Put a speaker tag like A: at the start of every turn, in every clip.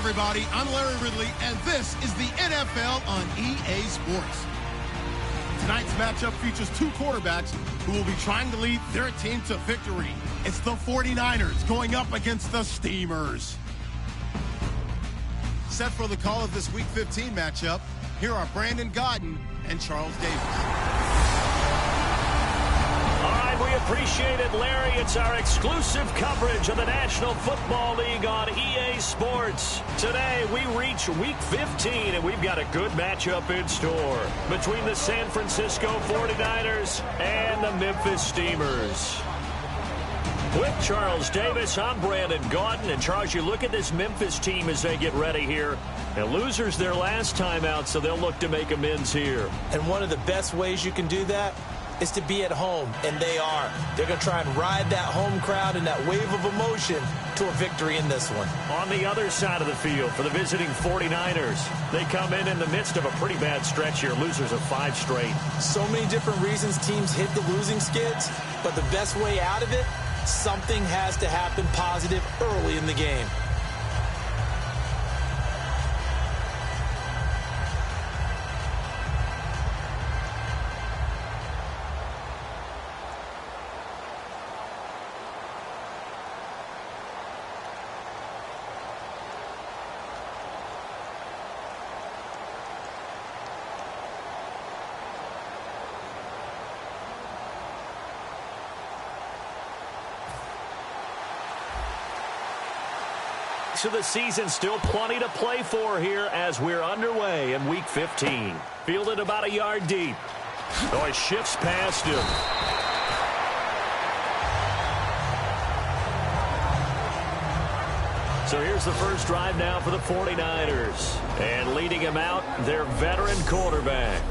A: everybody. I'm Larry Ridley, and this is the NFL on EA Sports. Tonight's matchup features two quarterbacks who will be trying to lead their team to victory. It's the 49ers going up against the Steamers. Set for the call of this Week 15 matchup, here are Brandon Gaudin and Charles Davis.
B: All right, we appreciate it, Larry. It's our exclusive coverage of the National Football League on EA Sports. Today, we reach Week 15, and we've got a good matchup in store between the San Francisco 49ers and the Memphis Steamers. With Charles Davis, I'm Brandon Gaudin. And, Charles, you look at this Memphis team as they get ready here. Now, losers their last time out, so they'll look to make amends here.
C: And one of the best ways you can do that is to be at home, and they are. They're going to try and ride that home crowd and that wave of emotion to a victory in this one.
B: On the other side of the field for the visiting 49ers, they come in the midst of a pretty bad stretch here, losers of 5 straight.
C: So many different reasons teams hit the losing skids, but the best way out of it, something has to happen positive early in the game.
B: So the season still plenty to play for here as we're underway in Week 15. Fielded about a yard deep. Oh, he shifts past him. So here's the first drive now for the 49ers. And leading him out, their veteran quarterback.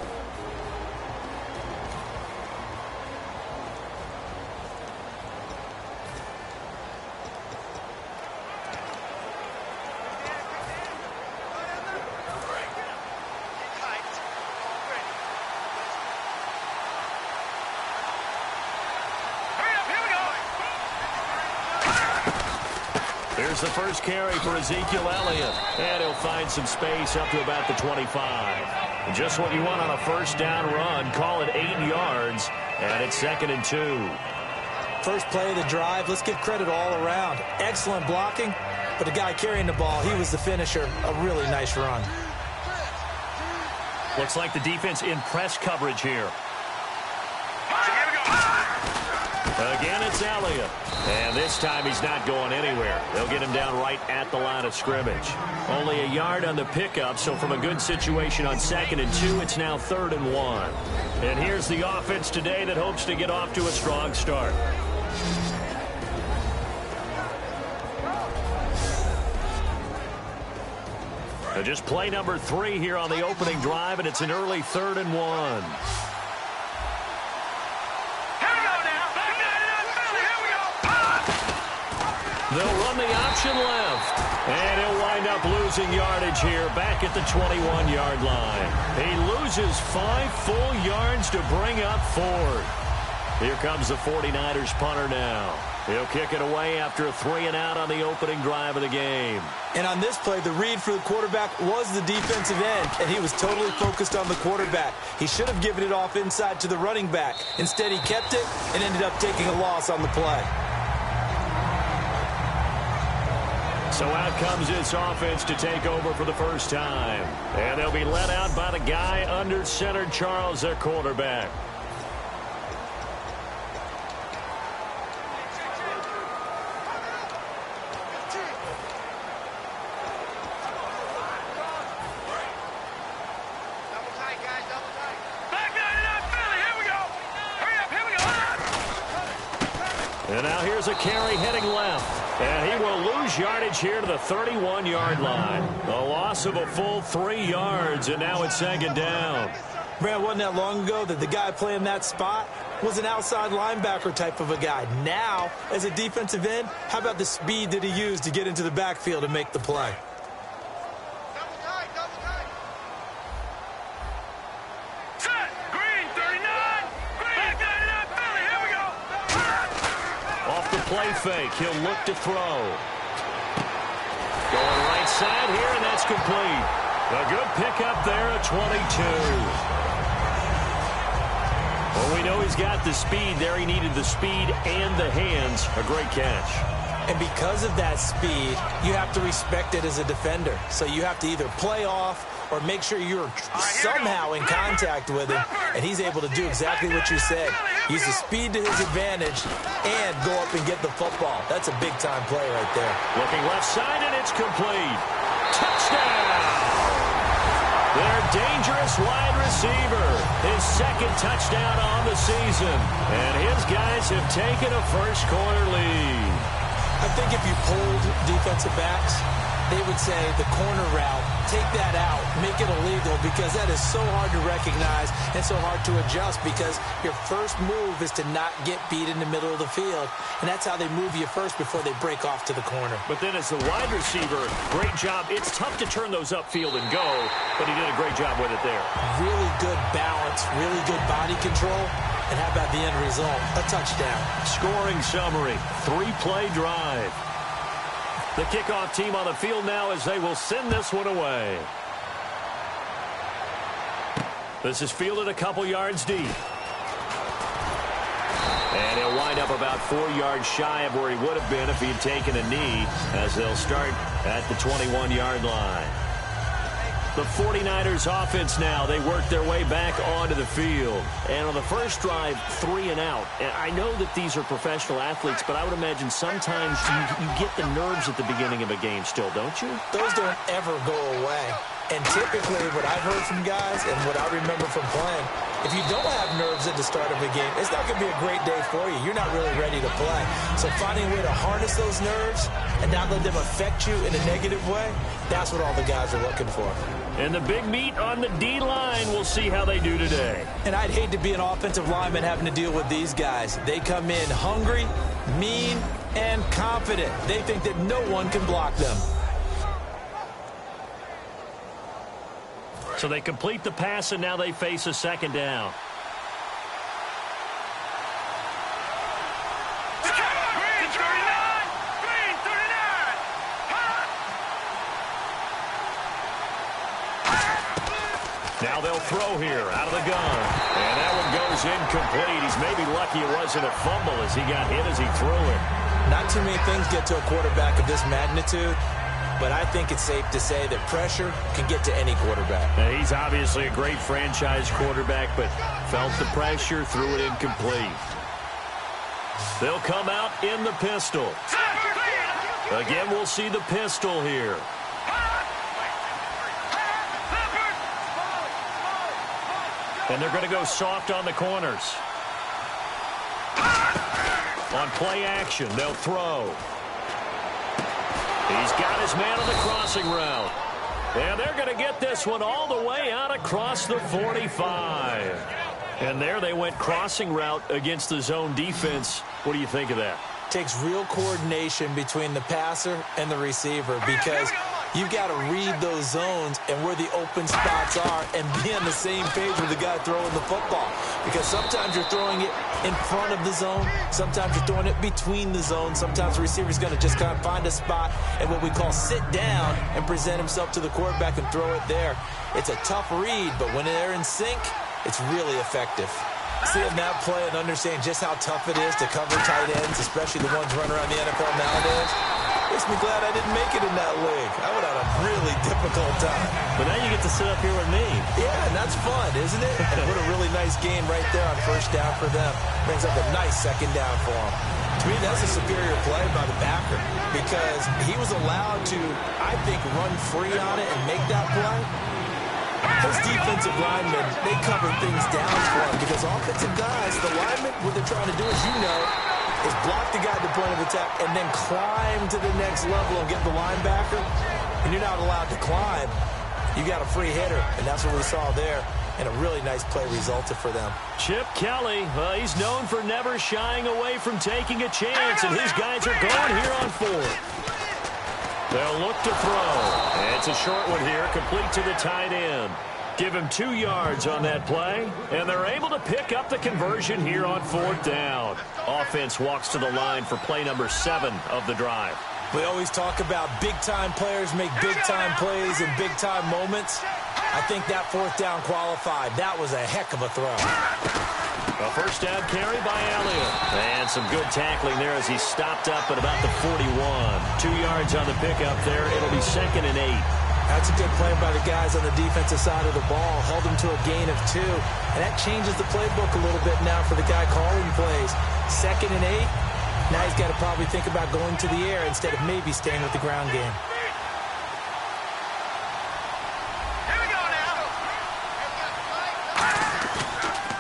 B: Here's the first carry for Ezekiel Elliott. And he'll find some space up to about the 25. Just what you want on a first down run. Call it 8 yards. And it's 2nd and 2.
C: First play of the drive. Let's give credit all around. Excellent blocking. But the guy carrying the ball, he was the finisher. A really nice run.
B: Looks like the defense in press coverage here. Again, it's Elliott. And this time he's not going anywhere. They'll get him down right at the line of scrimmage. Only a yard on the pickup, so from a good situation on 2nd and 2, it's now 3rd and 1. And here's the offense today that hopes to get off to a strong start. So just play number 3 here on the opening drive, and it's an early 3rd and 1. They'll run the option left. And he'll wind up losing yardage here back at the 21-yard line. He loses 5 full yards to bring up 4th. Here comes the 49ers punter now. He'll kick it away after a 3-and-out on the opening drive of the game.
C: And on this play, the read for the quarterback was the defensive end, and he was totally focused on the quarterback. He should have given it off inside to the running back. Instead, he kept it and ended up taking a loss on the play.
B: So out comes this offense to take over for the first time. And they'll be led out by the guy under center, Charles, their quarterback. And now here's a carry heading left. And he will lose yardage here to the 31-yard line. A loss of a full 3 yards, and now it's 2nd down.
C: Brad, wasn't that long ago that the guy playing that spot was an outside linebacker type of a guy. Now, as a defensive end, how about the speed that he used to get into the backfield and make the play?
B: Play fake. He'll look to throw. Going right outside here, and that's complete. A good pickup there at 22. Well, we know he's got the speed there. He needed the speed and the hands. A great catch.
C: And because of that speed, you have to respect it as a defender. So you have to either play off or make sure you're somehow in contact with him, and he's able to do exactly what you said. Use the speed to his advantage and go up and get the football. That's a big-time play right there.
B: Looking left side, and it's complete. Touchdown! Their dangerous wide receiver. His second touchdown on the season. And his guys have taken a first-quarter lead.
C: I think if you pulled defensive backs, they would say the corner route, take that out, make it illegal, because that is so hard to recognize and so hard to adjust, because your first move is to not get beat in the middle of the field, and that's how they move you first before they break off to the corner.
B: But then as the wide receiver, great job. It's tough to turn those upfield and go, but he did a great job with it there.
C: Really good balance, really good body control, and how about the end result? A touchdown.
B: Scoring summary, 3-play drive. The kickoff team on the field now as they will send this one away. This is fielded a couple yards deep. And he'll wind up about 4 yards shy of where he would have been if he had taken a knee, as they'll start at the 21-yard line. The 49ers offense now, they work their way back onto the field. And on the first drive, 3 and out. And I know that these are professional athletes, but I would imagine sometimes you get the nerves at the beginning of a game still, don't you?
C: Those don't ever go away. And typically what I've heard from guys and what I remember from playing, if you don't have nerves at the start of a game, it's not going to be a great day for you. You're not really ready to play. So finding a way to harness those nerves and not let them affect you in a negative way, that's what all the guys are looking for.
B: And the big meat on the D-line, we'll see how they do today.
C: And I'd hate to be an offensive lineman having to deal with these guys. They come in hungry, mean, and confident. They think that no one can block them.
B: So they complete the pass, and now they face a second down. Now they'll throw here out of the gun. And that one goes incomplete. He's maybe lucky it wasn't a fumble as he got hit as he threw it.
C: Not too many things get to a quarterback of this magnitude, but I think it's safe to say that pressure can get to any quarterback.
B: Now, he's obviously a great franchise quarterback, but felt the pressure, threw it incomplete. They'll come out in the pistol. Again, we'll see the pistol here. And they're going to go soft on the corners. On play action, they'll throw. He's got his man on the crossing route. And they're going to get this one all the way out across the 45. And there they went crossing route against the zone defense. What do you think of that?
C: Takes real coordination between the passer and the receiver, because you've got to read those zones and where the open spots are and be on the same page with the guy throwing the football. Because sometimes you're throwing it in front of the zone. Sometimes you're throwing it between the zones. Sometimes the receiver's going to just kind of find a spot and what we call sit down and present himself to the quarterback and throw it there. It's a tough read, but when they're in sync, it's really effective. Seeing that play and understanding just how tough it is to cover tight ends, especially the ones running around the NFL nowadays, makes me glad I didn't make it in that league. I would have had a really difficult time.
B: But now you get to sit up here with me.
C: Yeah, and that's fun, isn't it? And what a really nice game right there on first down for them. Brings up a nice second down for them. To me, that's a superior play by the backer, because he was allowed to, I think, run free on it and make that play. Those defensive linemen, they cover things down for him, because offensive guys, the linemen, what they're trying to do, as you know, is block the guy at the point of attack and then climb to the next level and get the linebacker. And you're not allowed to climb. You got a free hitter, and that's what we saw there. And a really nice play resulted for them.
B: Chip Kelly, he's known for never shying away from taking a chance, and his guys are going here on fourth. They'll look to throw. And it's a short one here, complete to the tight end. Give him 2 yards on that play, and they're able to pick up the conversion here on fourth down. Offense walks to the line for play number 7 of the drive.
C: We always talk about big-time players make big-time plays in big-time moments. I think that fourth down qualified. That was a heck of a throw.
B: A first down carry by Elliott. And some good tackling there as he stopped up at about the 41. 2 yards on the pickup there. It'll be 2nd and 8.
C: That's a good play by the guys on the defensive side of the ball. Held them to a gain of 2. And that changes the playbook a little bit now for the guy calling plays. 2nd and 8. Now he's got to probably think about going to the air instead of maybe staying with the ground game.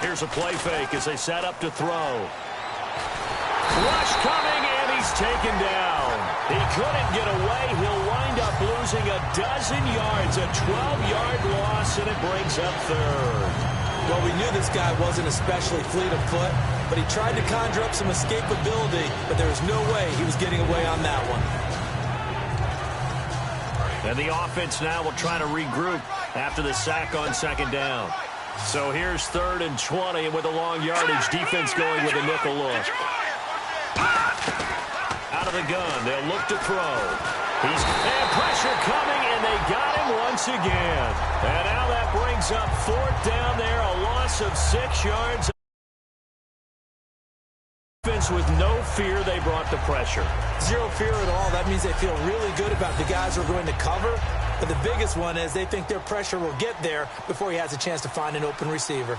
B: Here's a play fake as they set up to throw. Rush coming, and he's taken down. He couldn't get away. He'll wind up losing a dozen yards, a 12-yard loss, and it brings up 3rd.
C: Well, we knew this guy wasn't especially fleet of foot, but he tried to conjure up some escapability, but there was no way he was getting away on that one.
B: And the offense now will try to regroup after the sack on 2nd down. So here's 3rd and 20, and with a long yardage, defense going with a nickel look. Out of the gun, they'll look to throw. And pressure coming, and they got him once again. And now that brings up 4th down there, a loss of 6 yards. Defense with no fear, they brought the pressure.
C: Zero fear at all. That means they feel really good about the guys who are going to cover. But the biggest one is they think their pressure will get there before he has a chance to find an open receiver.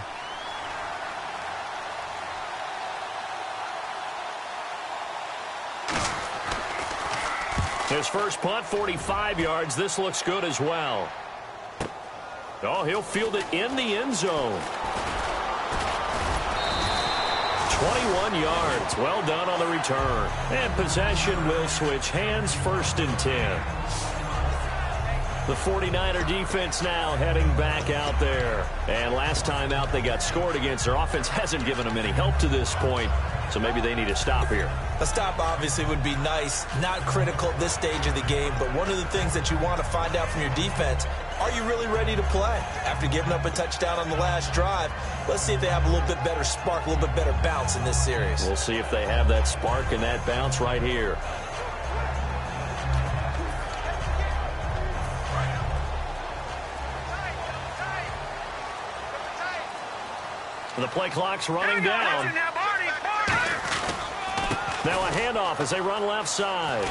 B: His first punt, 45 yards. This looks good as well. Oh, he'll field it in the end zone. 21 yards. Well done on the return. And possession will switch hands, 1st and 10. The 49er defense now heading back out there. And last time out they got scored against. Their offense hasn't given them any help to this point. So maybe they need a stop here.
C: A stop obviously would be nice. Not critical at this stage of the game. But one of the things that you want to find out from your defense, are you really ready to play? After giving up a touchdown on the last drive, let's see if they have a little bit better spark, a little bit better bounce in this series.
B: We'll see if they have that spark and that bounce right here. The play clock's running down. Now a handoff as they run left side.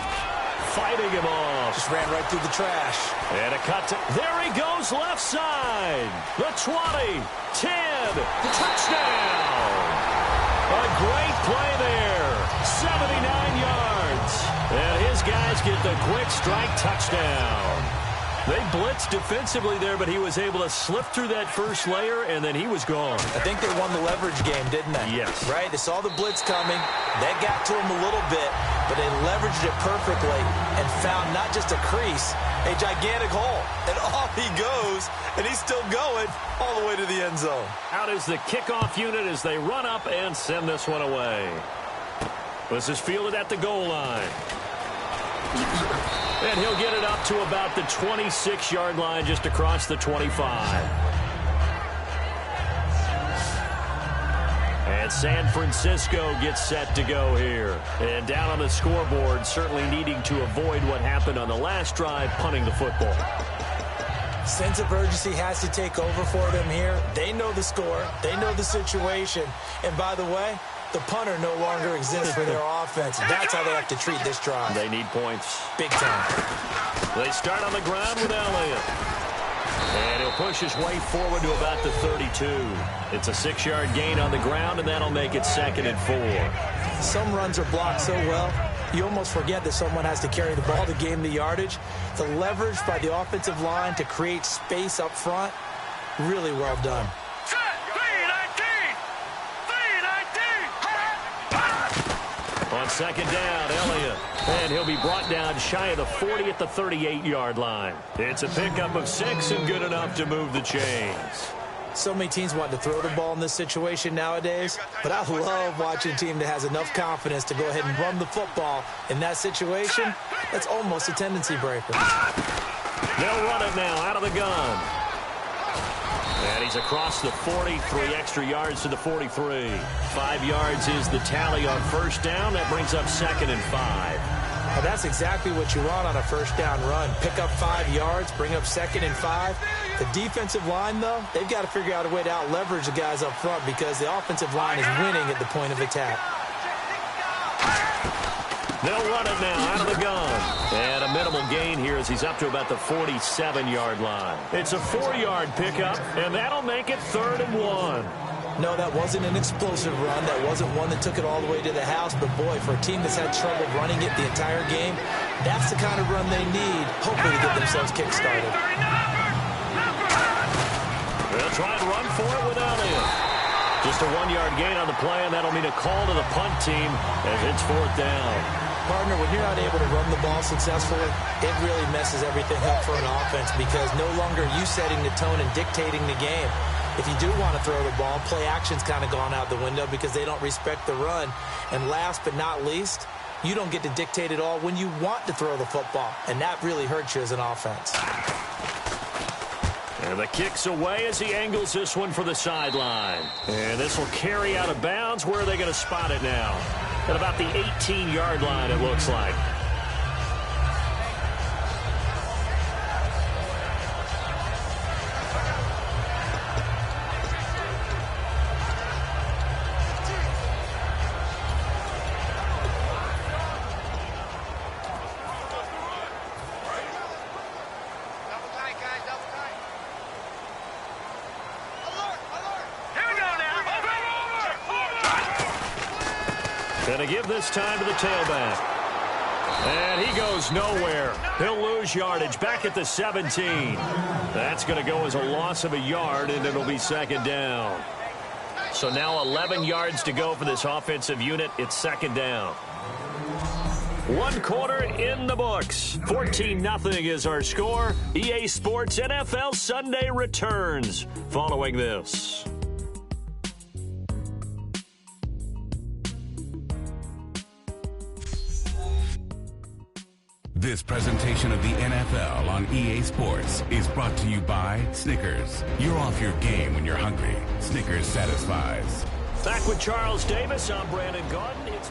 B: Fighting him off.
C: Just ran right through the trash.
B: And a cut. There he goes left side. The 20, 10, the touchdown. A great play there. 79 yards. And his guys get the quick strike touchdown. They blitzed defensively there, but he was able to slip through that first layer, and then he was gone.
C: I think they won the leverage game, didn't they?
B: Yes.
C: Right? They saw the blitz coming. That got to him a little bit, but they leveraged it perfectly and found not just a crease, a gigantic hole. And off he goes, and he's still going all the way to the end zone.
B: Out is the kickoff unit as they run up and send this one away. This is fielded at the goal line. And he'll get it up to about the 26-yard line, just across the 25. And San Francisco gets set to go here. And down on the scoreboard, certainly needing to avoid what happened on the last drive, punting the football.
C: Sense of urgency has to take over for them here. They know the score. They know the situation. And by the way, the punter no longer exists for their offense. That's how they have to treat this drive.
B: They need points.
C: Big time.
B: They start on the ground with Elliott. And he'll push his way forward to about the 32. It's a 6-yard gain on the ground, and that'll make it 2nd and 4.
C: Some runs are blocked so well, you almost forget that someone has to carry the ball to gain the yardage. The leverage by the offensive line to create space up front, really well done.
B: On 2nd down, Elliott. And he'll be brought down shy of the 40 at the 38-yard line. It's a pickup of 6 and good enough to move the chains.
C: So many teams want to throw the ball in this situation nowadays, but I love watching a team that has enough confidence to go ahead and run the football. In that situation, that's almost a tendency breaker.
B: They'll run it now out of the gun. And he's across the 40, 3 extra yards to the 43. 5 yards is the tally on first down. That brings up 2nd and 5.
C: Well, that's exactly what you want on a first down run. Pick up 5 yards, bring up 2nd and 5. The defensive line, though, they've got to figure out a way to out-leverage the guys up front because the offensive line is winning at the point of attack.
B: They'll run it now out of the gun. And a minimal gain here as he's up to about the 47-yard line. It's a 4-yard pickup, and that'll make it 3rd and 1.
C: No, that wasn't an explosive run. That wasn't one that took it all the way to the house. But, boy, for a team that's had trouble running it the entire game, that's the kind of run they need, hopefully, to get themselves kick-started.
B: They'll try and run for it without him. Just a 1-yard gain on the play, and that'll mean a call to the punt team as it's 4th down.
C: Partner, when you're not able to run the ball successfully, it really messes everything up for an offense because no longer are you setting the tone and dictating the game. If you do want to throw the ball, play action's kind of gone out the window because they don't respect the run. And last but not least, you don't get to dictate it all when you want to throw the football, and that really hurts you as an offense.
B: And the kick's away as he angles this one for the sideline. And this will carry out of bounds. Where are they going to spot it now? At about the 18-yard line, it looks like. And a give this time to the tailback. And he goes nowhere. He'll lose yardage back at the 17. That's going to go as a loss of a yard, and it'll be 2nd down. So now 11 yards to go for this offensive unit. It's 2nd down. 1 quarter in the books. 14-0 is our score. EA Sports NFL Sunday returns following this.
D: This presentation of the NFL on EA Sports is brought to you by Snickers. You're off your game when you're hungry. Snickers satisfies.
B: Back with Charles Davis. I'm Brandon Gaudin. It's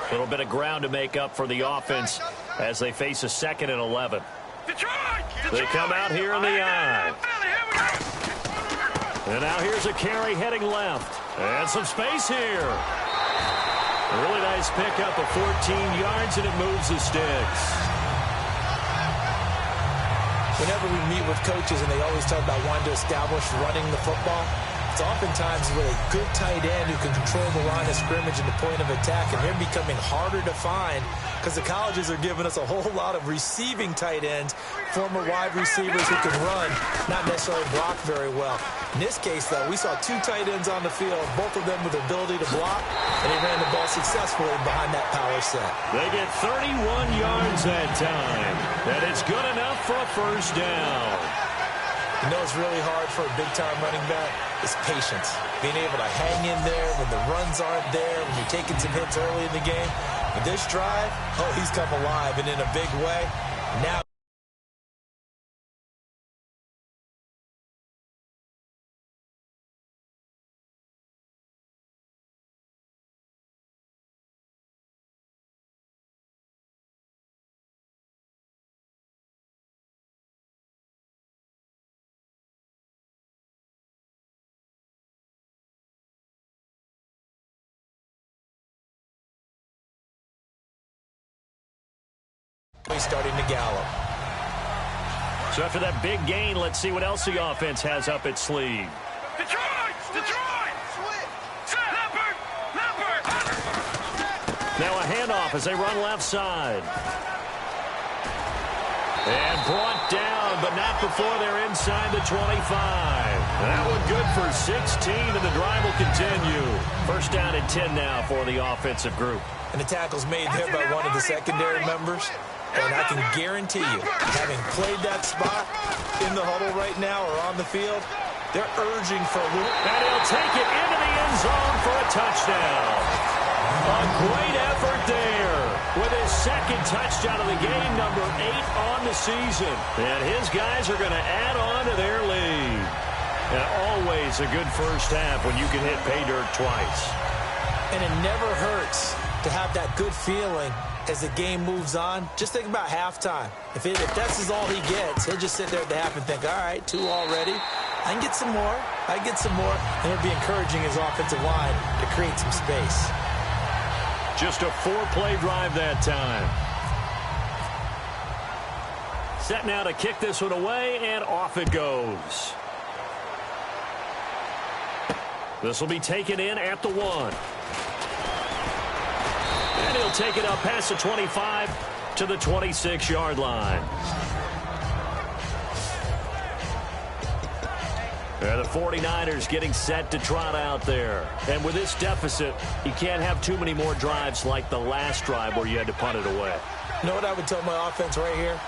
B: a little bit of ground to make up for the offense as they face a 2nd and 11. They come out here in the eye. And now here's a carry heading left. And some space here. A really nice pickup of 14 yards, and it moves the sticks.
C: Whenever we meet with coaches and they always talk about wanting to establish running the football, it's oftentimes with a good tight end who can control the line of scrimmage and the point of attack, and they're becoming harder to find because the colleges are giving us a whole lot of receiving tight ends, former wide receivers who can run, not necessarily block very well. In this case, though, we saw 2 tight ends on the field, both of them with the ability to block, and they ran the ball successfully behind that power set.
B: They get 31 yards that time, and it's good enough for a 1st down.
C: You know what's really hard for a big-time running back? Is patience. Being able to hang in there when the runs aren't there, when you're taking some hits early in the game. With this drive, oh, he's come alive and in a big way. Now he's starting to gallop.
B: So after that big gain, let's see what else the offense has up its sleeve. Now a handoff as they run left side. And brought down, but not before they're inside the 25. That one good for 16, and the drive will continue. 1st down and 10 now for the offensive group.
C: And the tackle's made there by one of the secondary members. And I can guarantee you, having played that spot in the huddle right now or on the field, they're urging for a little.
B: And he'll take it into the end zone for a touchdown. A great effort there with his 2nd touchdown of the game, number 8 on the season. And his guys are going to add on to their lead. And always a good first half when you can hit pay dirt twice.
C: And it never hurts to have that good feeling as the game moves on. Just think about halftime. If that's all he gets, he'll just sit there at the half and think, all right, 2 already. I can get some more. I can get some more. And it'll be encouraging his offensive line to create some space.
B: Just a 4-play drive that time. Set now to kick this one away, and off it goes. This will be taken in at the 1. And he'll take it up past the 25 to the 26-yard line. And the 49ers getting set to trot out there. And with this deficit, you can't have too many more drives like the last drive where you had to punt it away.
C: You know what I would tell my offense right here?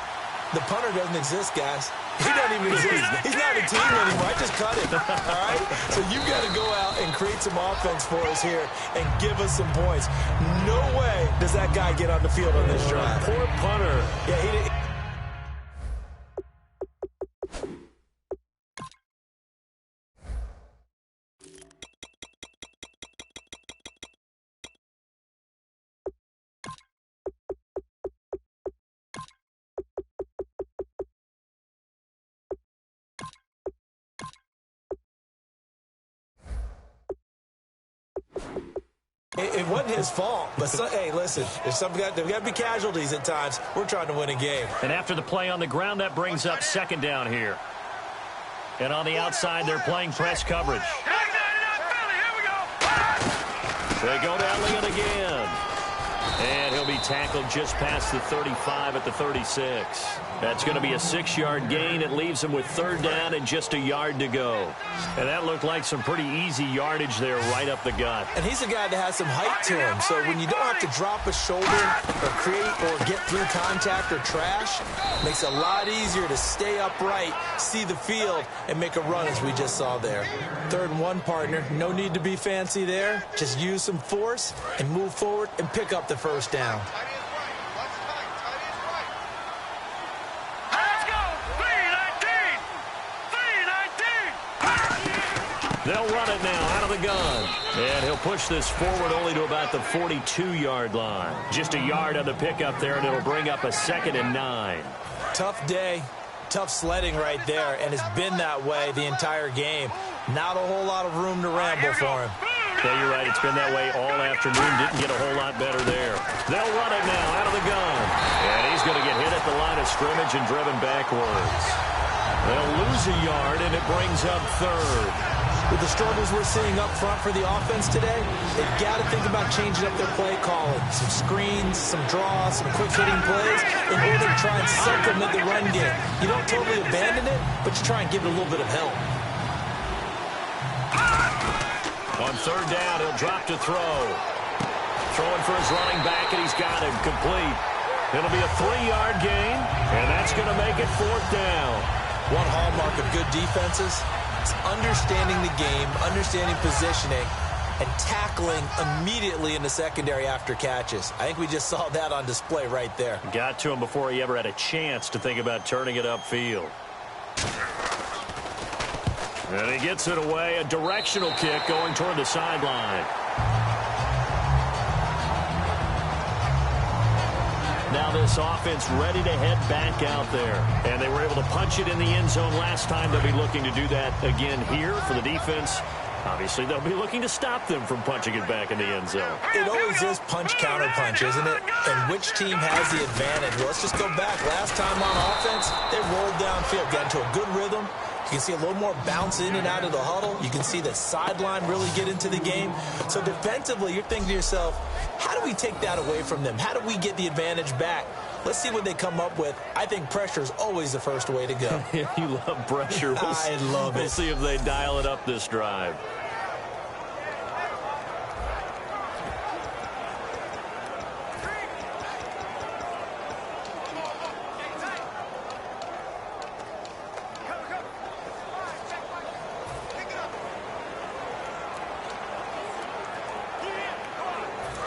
C: The punter doesn't exist, guys. He doesn't even exist. He's not a team anymore. I just cut him. All right? So you got to go out and create some offense for us here and give us some points. No way does that guy get on the field on this drive.
B: Poor punter.
C: Yeah, he didn't. It wasn't his fault, but hey, listen, there's got to be casualties at times. We're trying to win a game.
B: And after the play on the ground, that brings up second down here. And on the outside, they're playing press coverage. They go to Elliott again. And he'll be tackled just past the 35 at the 36. That's going to be a 6-yard gain. It leaves him with third down and just a yard to go. And that looked like some pretty easy yardage there right up the gut.
C: And he's a guy that has some height to him. So when you don't have to drop a shoulder or create or get through contact or trash, it makes it a lot easier to stay upright, see the field, and make a run as we just saw there. 3rd and 1, partner. No need to be fancy there. Just use some force and move forward and pick up the first down.
B: They'll run it now out of the gun. And he'll push this forward only to about the 42-yard line. Just a yard on the pickup there, and it'll bring up a 2nd and 9.
C: Tough day, tough sledding right there, and it's been that way the entire game. Not a whole lot of room to ramble for him.
B: Yeah, you're right. It's been that way all afternoon. Didn't get a whole lot better there. They'll run it now out of the gun. And he's going to get hit at the line of scrimmage and driven backwards. They'll lose a yard, and it brings up 3rd.
C: With the struggles we're seeing up front for the offense today, they've got to think about changing up their play calling. Some screens, some draws, some quick-hitting plays in order to try and supplement the run game. You don't totally abandon it, but you try and give it a little bit of help.
B: On 3rd down, he'll drop to throw. Throwing for his running back, and he's got him complete. It'll be a 3-yard gain, and that's going to make it 4th down.
C: One hallmark of good defenses is understanding the game, understanding positioning, and tackling immediately in the secondary after catches. I think we just saw that on display right there.
B: Got to him before he ever had a chance to think about turning it upfield. And he gets it away, a directional kick going toward the sideline. Now this offense ready to head back out there. And they were able to punch it in the end zone last time. They'll be looking to do that again here for the defense. Obviously, they'll be looking to stop them from punching it back in the end zone.
C: It always is punch-counter-punch, isn't it? And which team has the advantage? Well, let's just go back. Last time on offense, they rolled downfield, got into a good rhythm. You can see a little more bounce in and out of the huddle. You can see the sideline really get into the game. So defensively, you're thinking to yourself, how do we take that away from them? How do we get the advantage back? Let's see what they come up with. I think pressure is always the first way to go.
B: You love pressure.
C: I love it.
B: We'll see if they dial it up this drive.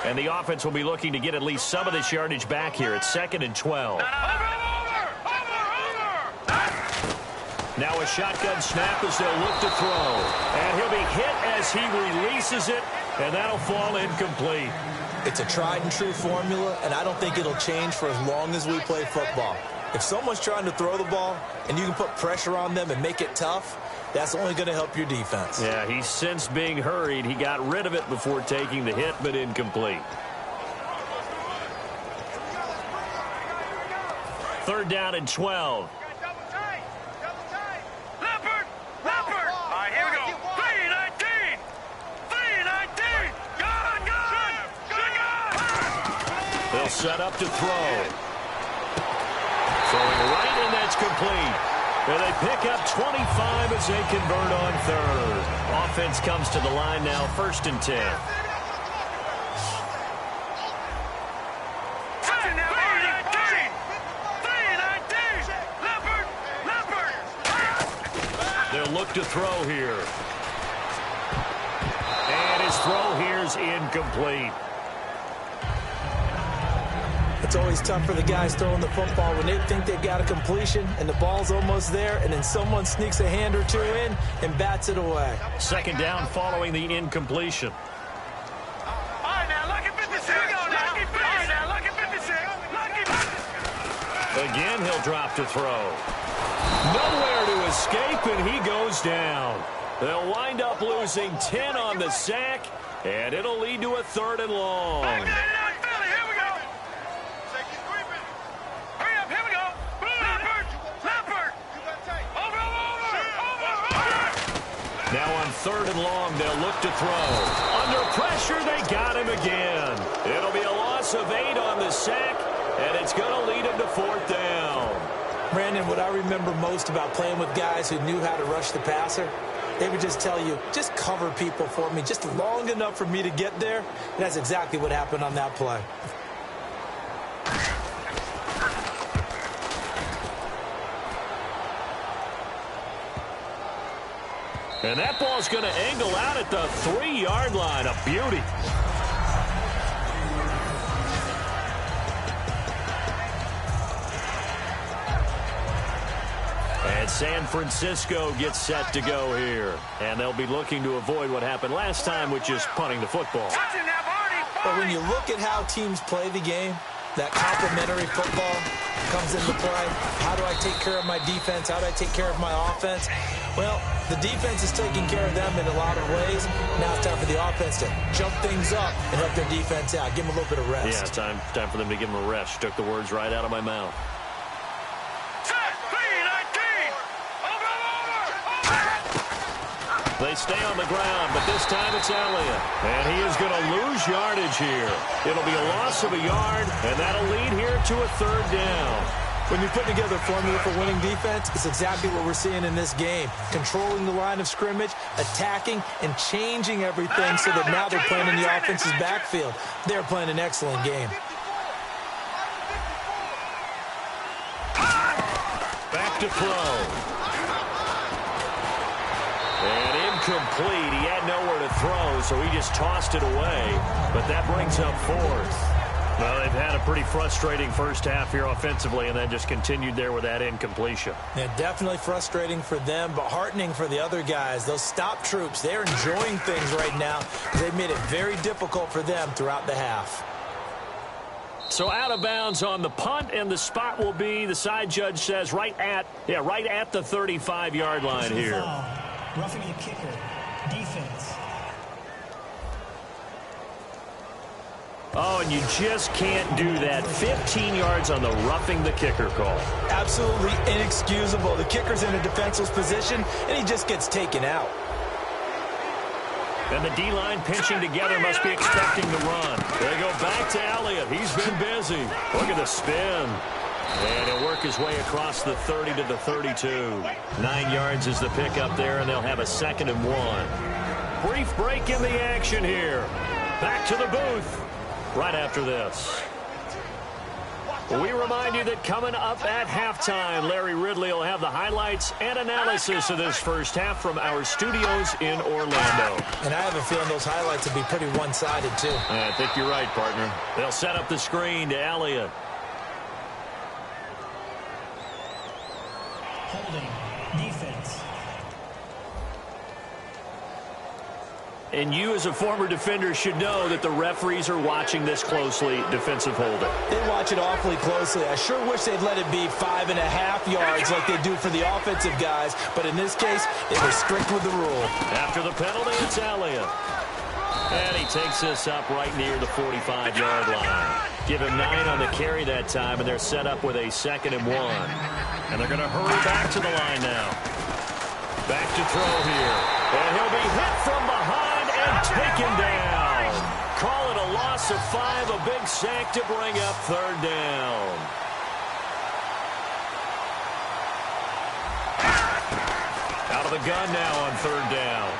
B: And the offense will be looking to get at least some of this yardage back here. It's 2nd and 12. Now a shotgun snap as they'll look to throw. And he'll be hit as he releases it, and that'll fall incomplete.
C: It's a tried-and-true formula, and I don't think it'll change for as long as we play football. If someone's trying to throw the ball and you can put pressure on them and make it tough, that's only going to help your defense.
B: Yeah, he's sensed being hurried. He got rid of it before taking the hit, but incomplete. 3rd down and 12. They'll set up to throw. Throwing right, and that's complete. And they pick up 25 as they convert on 3rd. Offense comes to the line now, 1st and 10. They'll look to throw here. And his throw here's incomplete.
C: It's always tough for the guys throwing the football when they think they've got a completion and the ball's almost there, and then someone sneaks a hand or two in and bats it away.
B: 2nd down following the incompletion. Again, he'll drop to throw. Nowhere to escape, and he goes down. They'll wind up losing 10 on the sack, and it'll lead to a 3rd and long. Now on 3rd and long, they'll look to throw. Under pressure, they got him again. It'll be a loss of 8 on the sack, and it's going to lead him to 4th down.
C: Brandon, what I remember most about playing with guys who knew how to rush the passer, they would just tell you, just cover people for me, just long enough for me to get there. And that's exactly what happened on that play.
B: And that ball's going to angle out at the 3-yard line. A beauty. And San Francisco gets set to go here. And they'll be looking to avoid what happened last time, which is punting the football.
C: But when you look at how teams play the game, that complementary football comes into play. How do I take care of my defense? How do I take care of my offense? Well, the defense is taking care of them in a lot of ways. Now it's time for the offense to jump things up and help their defense out. Give them a little bit of rest.
B: Yeah, time for them to give them a rest. She took the words right out of my mouth. They stay on the ground, but this time it's Elliott. And he is going to lose yardage here. It'll be a loss of a yard, and that'll lead here to a 3rd down.
C: When you put together a formula for winning defense, it's exactly what we're seeing in this game. Controlling the line of scrimmage, attacking, and changing everything so that now they're playing in the offense's backfield. They're playing an excellent game.
B: Back to throw. And incomplete. He had nowhere to throw, so he just tossed it away. But that brings up 4th. Well, they've had a pretty frustrating first half here offensively, and then just continued there with that incompletion.
C: Yeah, definitely frustrating for them, but heartening for the other guys. Those stop troops, they're enjoying things right now. They've made it very difficult for them throughout the half.
B: So out of bounds on the punt, and the spot will be, the side judge says, right at the 35-yard line here.
E: Roughing the kicker, defense.
B: Oh, and you just can't do that. 15 yards on the roughing the kicker call.
C: Absolutely inexcusable. The kicker's in a defenseless position, and he just gets taken out.
B: And the D-line pinching together must be expecting the run. They go back to Elliott. He's been busy. Look at the spin. And he'll work his way across the 30 to the 32. 9 yards is the pickup there, and they'll have a 2nd and 1. Brief break in the action here. Back to the booth right after this. We remind you that coming up at halftime, Larry Ridley will have the highlights and analysis of this first half from our studios in Orlando.
C: And I have a feeling those highlights will be pretty one-sided, too.
B: I think you're right, partner. They'll set up the screen to Elliott.
E: Holding, defense.
B: And you as a former defender should know that the referees are watching this closely, defensive holding.
C: They watch it awfully closely. I sure wish they'd let it be 5.5 yards like they do for the offensive guys, but in this case, they were strict with the rule.
B: After the penalty, it's Elliott. And he takes this up right near the 45-yard line. Give him 9 on the carry that time, and they're set up with a 2nd and 1. And they're going to hurry back to the line now. Back to throw here. And he'll be hit from behind and taken down. Call it a loss of 5, a big sack to bring up 3rd down. Out of the gun now on 3rd down.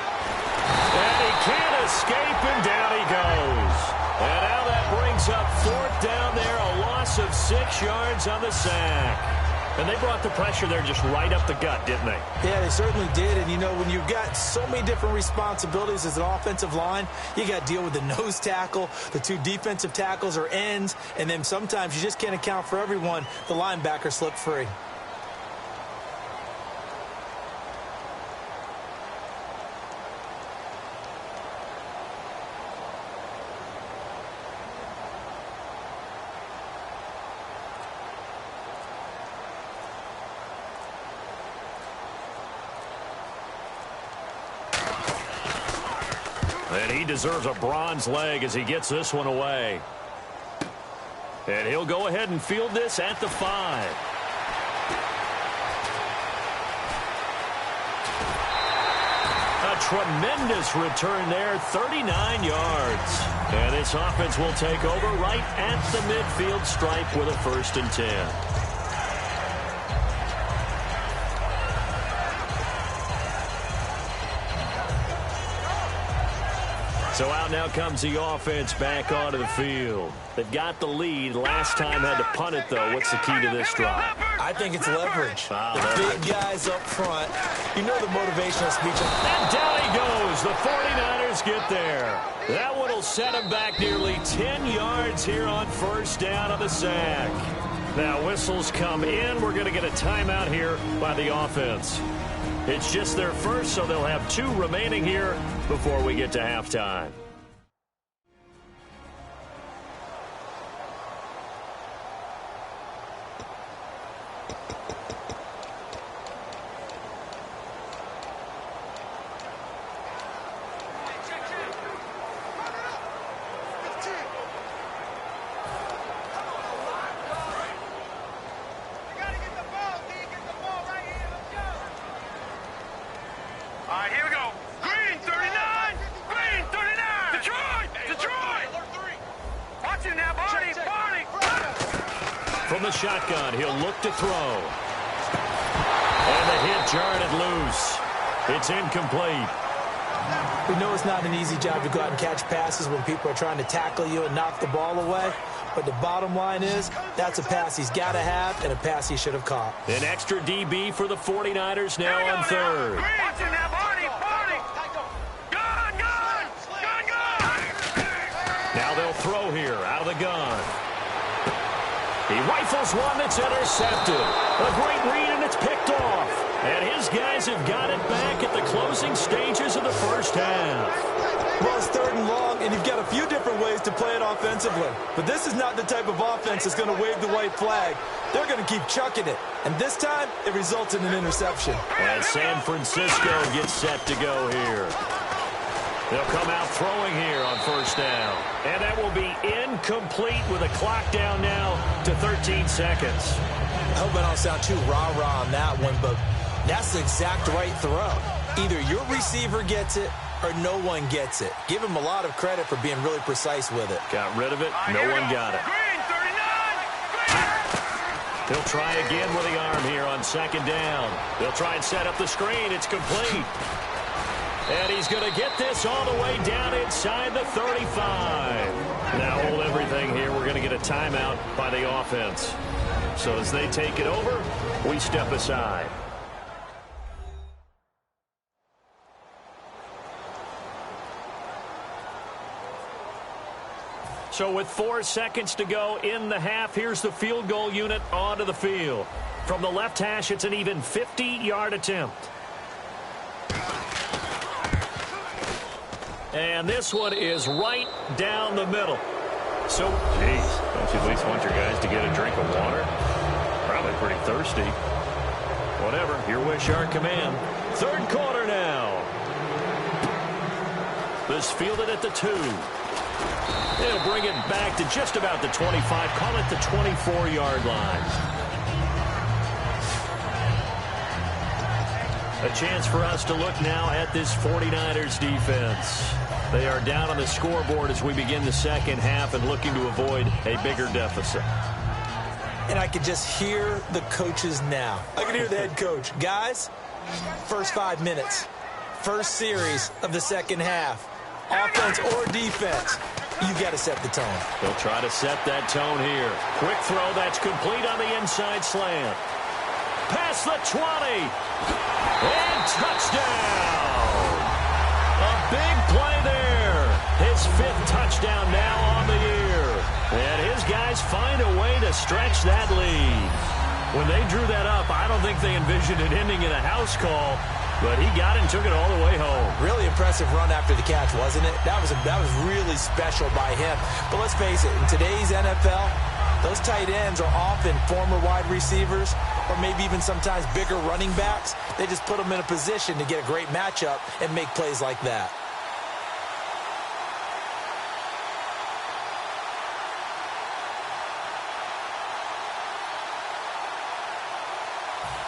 B: And he can't escape, and down he goes. And now that brings up 4th down there, a loss of 6 yards on the sack. And they brought the pressure there just right up the gut, didn't they?
C: Yeah, they certainly did. And, you know, when you've got so many different responsibilities as an offensive line, you got to deal with the nose tackle, the 2 defensive tackles or ends, and then sometimes you just can't account for everyone. The linebacker slipped free.
B: And he deserves a bronze leg as he gets this one away. And he'll go ahead and field this at the 5. A tremendous return there, 39 yards. And this offense will take over right at the midfield stripe with a 1st and 10. So out now comes the offense back onto the field. They've got the lead. Last time had to punt it, though. What's the key to this drive?
C: I think it's leverage.
B: Leverage.
C: Big guys up front. You know the motivational speech.
B: And down he goes. The 49ers get there. That one will set him back nearly 10 yards here on 1st down on the sack. Now whistles come in. We're going to get a timeout here by the offense. It's just their first, so they'll have 2 remaining here before we get to halftime. From the shotgun, he'll look to throw. And the hit jarred it loose. It's incomplete.
C: We know it's not an easy job to go out and catch passes when people are trying to tackle you and knock the ball away. But the bottom line is, that's a pass he's got to have and a pass he should have caught.
B: An extra DB for the 49ers now on 3rd. Now they'll throw here out of the gun. He rifles one that's intercepted. A great read, and it's picked off. And his guys have got it back at the closing stages of the 1st half.
C: Well, it's 3rd and long, and you've got a few different ways to play it offensively. But this is not the type of offense that's going to wave the white flag. They're going to keep chucking it. And this time, it results in an interception.
B: And San Francisco gets set to go here. They'll come out throwing here on 1st down. And that will be incomplete with a clock down now to 13 seconds.
C: I hope I don't sound too rah-rah on that one, but that's the exact right throw. Either your receiver gets it or no one gets it. Give him a lot of credit for being really precise with it.
B: Got rid of it. No one got it. He'll try again with the arm here on 2nd down. They'll try and set up the screen. It's complete. And he's going to get this all the way down inside the 35. Now hold everything here. We're going to get a timeout by the offense. So as they take it over, we step aside. So with 4 seconds to go in the half, here's the field goal unit onto the field. From the left hash, it's an even 50-yard attempt. And this one is right down the middle. So,
F: geez, don't you at least want your guys to get a drink of water? Probably pretty thirsty.
B: Whatever, your wish, our command. Third quarter now. This fielded at the 2. It'll bring it back to just about the 25. Call it the 24-yard line. A chance for us to look now at this 49ers defense. They are down on the scoreboard as we begin the second half and looking to avoid a bigger deficit.
C: And I could just hear the coaches now. I can hear the head coach. Guys, first 5 minutes, first series of the second half, offense or defense, you got to set the tone.
B: They'll try to set that tone here. Quick throw that's complete on the inside slant. Past the 20. And touchdown. A big play there. His 5th touchdown now on the year. And his guys find a way to stretch that lead. When they drew that up, I don't think they envisioned it ending in a house call, but he got it and took it all the way home.
C: Really impressive run after the catch, wasn't it? That was really special by him. But let's face it, in today's NFL, those tight ends are often former wide receivers or maybe even sometimes bigger running backs. They just put them in a position to get a great matchup and make plays like that.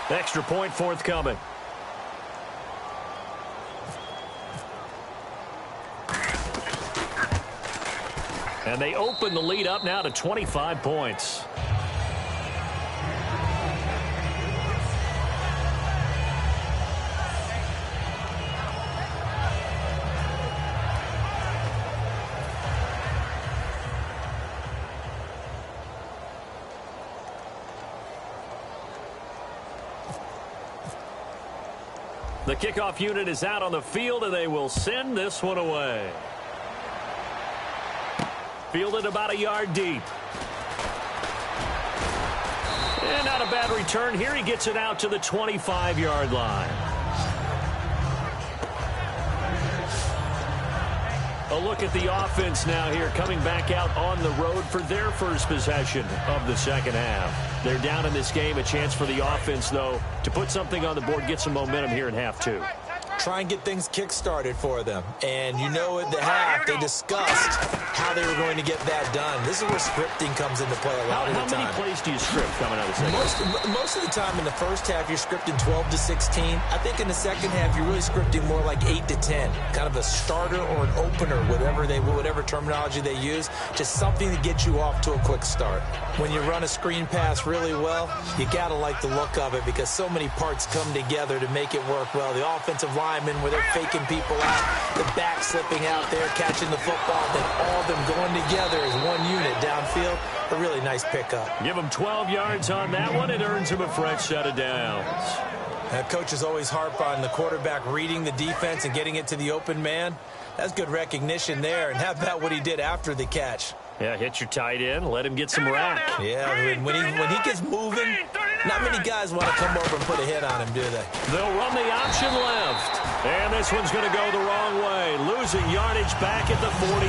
B: Extra point forthcoming. And they open the lead up now to 25 points. The kickoff unit is out on the field, and they will send this one away. Fielded about a yard deep. And not a bad return here. He gets it out to the 25-yard line. A look at the offense now here, coming back out on the road for their first possession of the second half. They're down in this game. A chance for the offense, though, to put something on the board, get some momentum here in half 2.
C: Try and get things kick-started for them. And you know at the half, they discussed how they were going to get that done. This is where scripting comes into play a lot of the time.
B: How many plays do you script coming out of the second half?
C: Most of the time in the first half, you're scripting 12 to 16. I think in the second half, you're really scripting more like 8 to 10. Kind of a starter or an opener, whatever terminology they use. Just something to get you off to a quick start. When you run a screen pass really well, you got to like the look of it because so many parts come together to make it work well. The offensive linemen, where they're faking people out, the back slipping out there, catching the football, then all of them going together as one unit downfield. A really nice pickup.
B: Give them 12 yards on that one. It earns him a fresh set of downs.
C: Coaches always harp on the quarterback reading the defense and getting it to the open man. That's good recognition there. And how about what he did after the catch?
B: Yeah, hit your tight end, let him get some rack.
C: Yeah, when he gets moving, not many guys want to come over and put a hit on him, do they?
B: They'll run the option left. And this one's going to go the wrong way. Losing yardage back at the 42.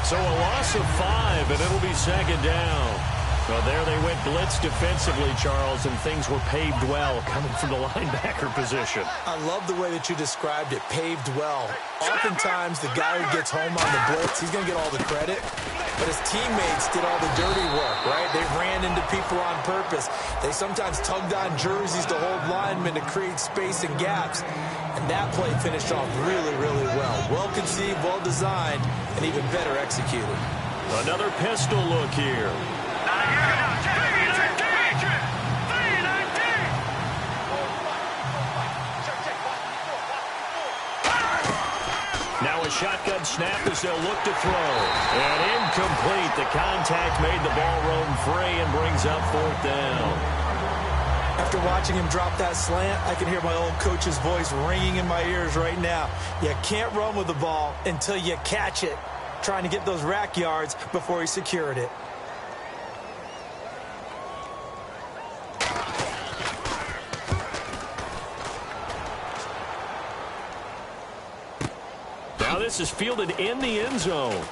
B: So a loss of 5, and it'll be second down. Well, there they went blitz defensively, Charles, and things were paved well coming from the linebacker position.
C: I love the way that you described it, paved well. Oftentimes, the guy who gets home on the blitz, he's going to get all the credit, but his teammates did all the dirty work, right? They ran into people on purpose. They sometimes tugged on jerseys to hold linemen to create space and gaps, and that play finished off really, really well. Well conceived, well designed, and even better executed.
B: Another pistol look here. Now a shotgun snap as they'll look to throw. And incomplete. The contact made the ball roam free and brings up 4th down.
C: After watching him drop that slant, I can hear my old coach's voice ringing in my ears right now. You can't run with the ball until you catch it. Trying to get those rack yards before he secured it.
B: this is fielded in the end zone.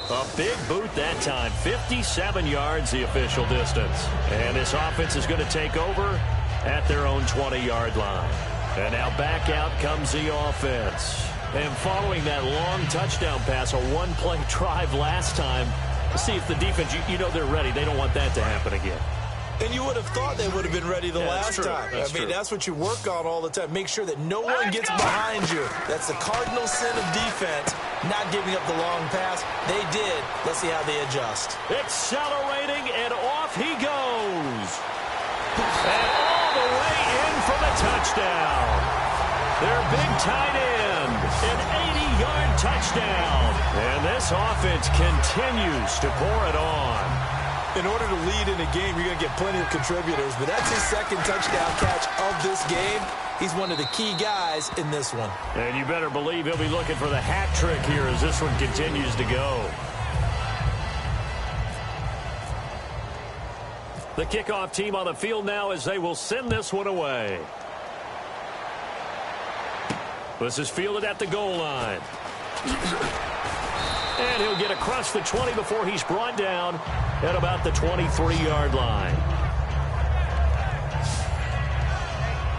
B: A big boot that time. 57 yards the official distance. And this offense is going to take over at their own 20-yard line. And now back out comes the offense. And following that long touchdown pass, a one-play drive last time, see if the defense, you know they're ready. They don't want that to happen again.
C: And you would have thought they would have been ready the last time. That's what you work on all the time. Make sure that no one gets behind you. That's the cardinal sin of defense, not giving up the long pass. They did. Let's see how they adjust.
B: Accelerating, and off he goes. And all the way in for the touchdown. Their big tight end, an 80-yard touchdown. And this offense continues to pour it on.
C: In order to lead in a game, you're going to get plenty of contributors, but that's his second touchdown catch of this game. He's one of the key guys in this one.
B: And you better believe he'll be looking for the hat trick here as this one continues to go. The kickoff team on the field now as they will send this one away. This is fielded at the goal line. And he'll get across the 20 before he's brought down at about the 23-yard line.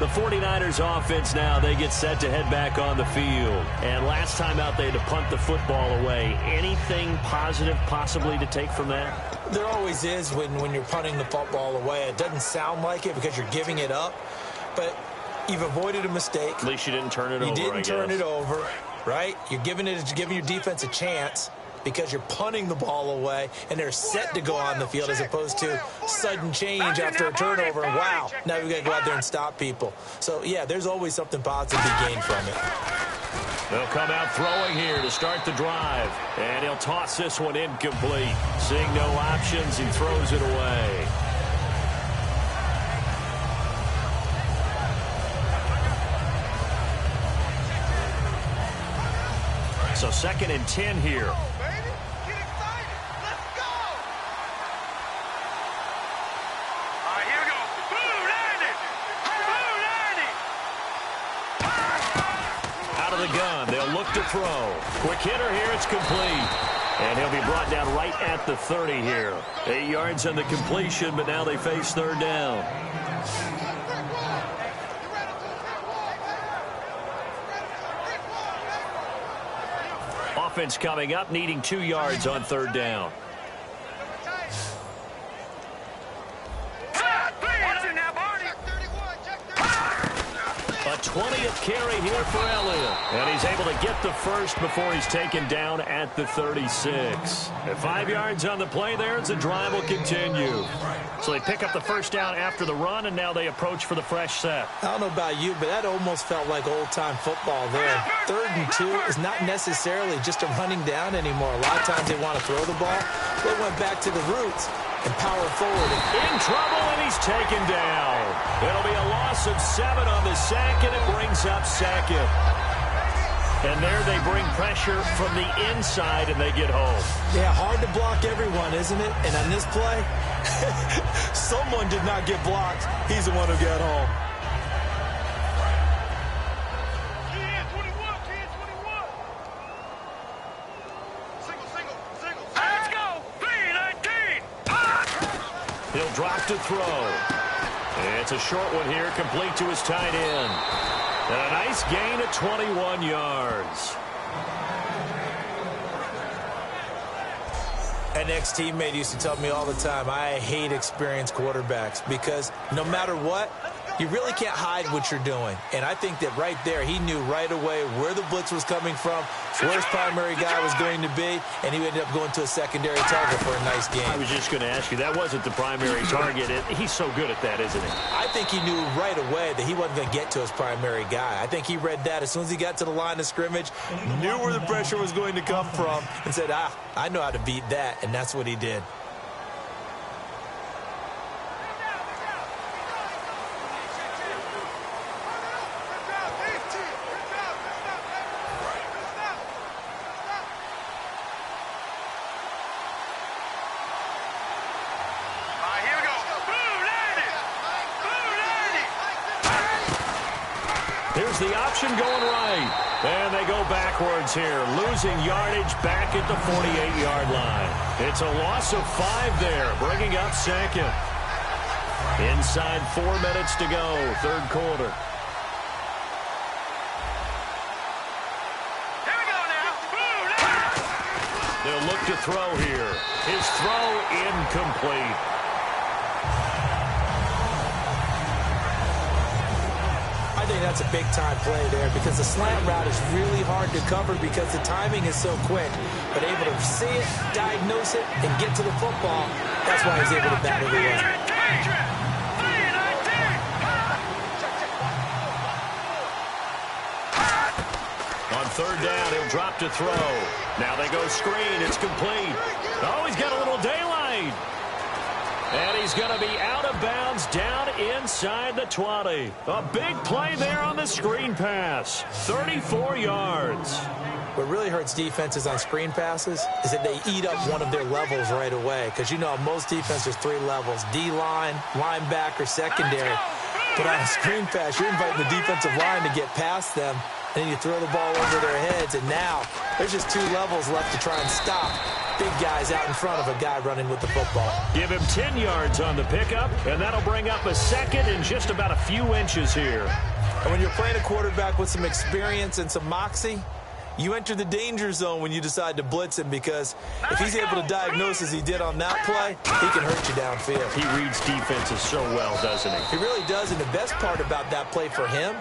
B: The 49ers offense now, they get set to head back on the field. And last time out, they had to punt the football away. Anything positive possibly to take from that?
C: There always is when you're punting the football away. It doesn't sound like it because you're giving it up, but you've avoided a mistake.
B: At least you didn't turn it over,
C: You didn't turn it over, right? You're giving your defense a chance because you're punting the ball away, and they're set to go on the field as opposed to sudden change after a turnover. And wow, now we've got to go out there and stop people. So, yeah, there's always something positive to be gained from it.
B: They'll come out throwing here to start the drive, and he'll toss this one incomplete. Seeing no options, he throws it away. So 2nd and 10 here. Out of the gun, they'll look to throw. Quick hitter here, it's complete. And he'll be brought down right at the 30 here. 8 yards on the completion, but now they face 3rd down. Offense coming up, needing 2 yards on 3rd down. A 20th carry here for Elliott. And he's able to get the first before he's taken down at the 36. At 5 yards on the play there as the drive will continue. So they pick up the first down after the run, and now they approach for the fresh set.
C: I don't know about you, but that almost felt like old-time football there. 3rd and 2 is not necessarily just a running down anymore. A lot of times they want to throw the ball. They went back to the roots and power forward.
B: In trouble, and he's taken down. It'll be a loss of 7 on the sack, and it brings up 2nd. And there they bring pressure from the inside, and they get home.
C: Yeah, hard to block everyone, isn't it? And on this play, someone did not get blocked. He's the one who got home.
B: Let's go. 3-19. He'll drop to throw. It's a short one here, complete to his tight end. And a nice gain of 21 yards.
C: An ex-teammate used to tell me all the time, I hate experienced quarterbacks because no matter what, you really can't hide what you're doing. And I think that right there, he knew right away where the blitz was coming from, where his primary guy was going to be, and he ended up going to a secondary target for a nice game.
B: I was just going to ask you, that wasn't the primary target. He's so good at that, isn't he?
C: I think he knew right away that he wasn't going to get to his primary guy. I think he read that as soon as he got to the line of scrimmage, knew where the pressure was going to come from, and said, I know how to beat that, and that's what he did.
B: Here's the option going right. And they go backwards here, losing yardage back at the 48-yard line. It's a loss of 5 there, bringing up second. Inside 4 minutes to go, third quarter. They'll look to throw here. His throw incomplete.
C: I think that's a big-time play there because the slant route is really hard to cover because the timing is so quick. But able to see it, diagnose it, and get to the football, that's why he's able to bat it away.
B: On third down, he'll drop to throw. Now they go screen. It's complete. Oh, he's got a little daylight. And he's going to be out of bounds down inside the 20. A big play there on the screen pass. 34 yards.
C: What really hurts defenses on screen passes is that they eat up one of their levels right away. Because, you know, most defenses there's 3 levels. D-line, linebacker, secondary. But on a screen pass, you're inviting the defensive line to get past them. Then you throw the ball over their heads, and now there's just 2 levels left to try and stop big guys out in front of a guy running with the football.
B: Give him 10 yards on the pickup, and that'll bring up a second in just about a few inches here.
C: And when you're playing a quarterback with some experience and some moxie, you enter the danger zone when you decide to blitz him because if he's able to diagnose as he did on that play, he can hurt you downfield.
B: He reads defenses so well, doesn't he?
C: He really does, and the best part about that play for him,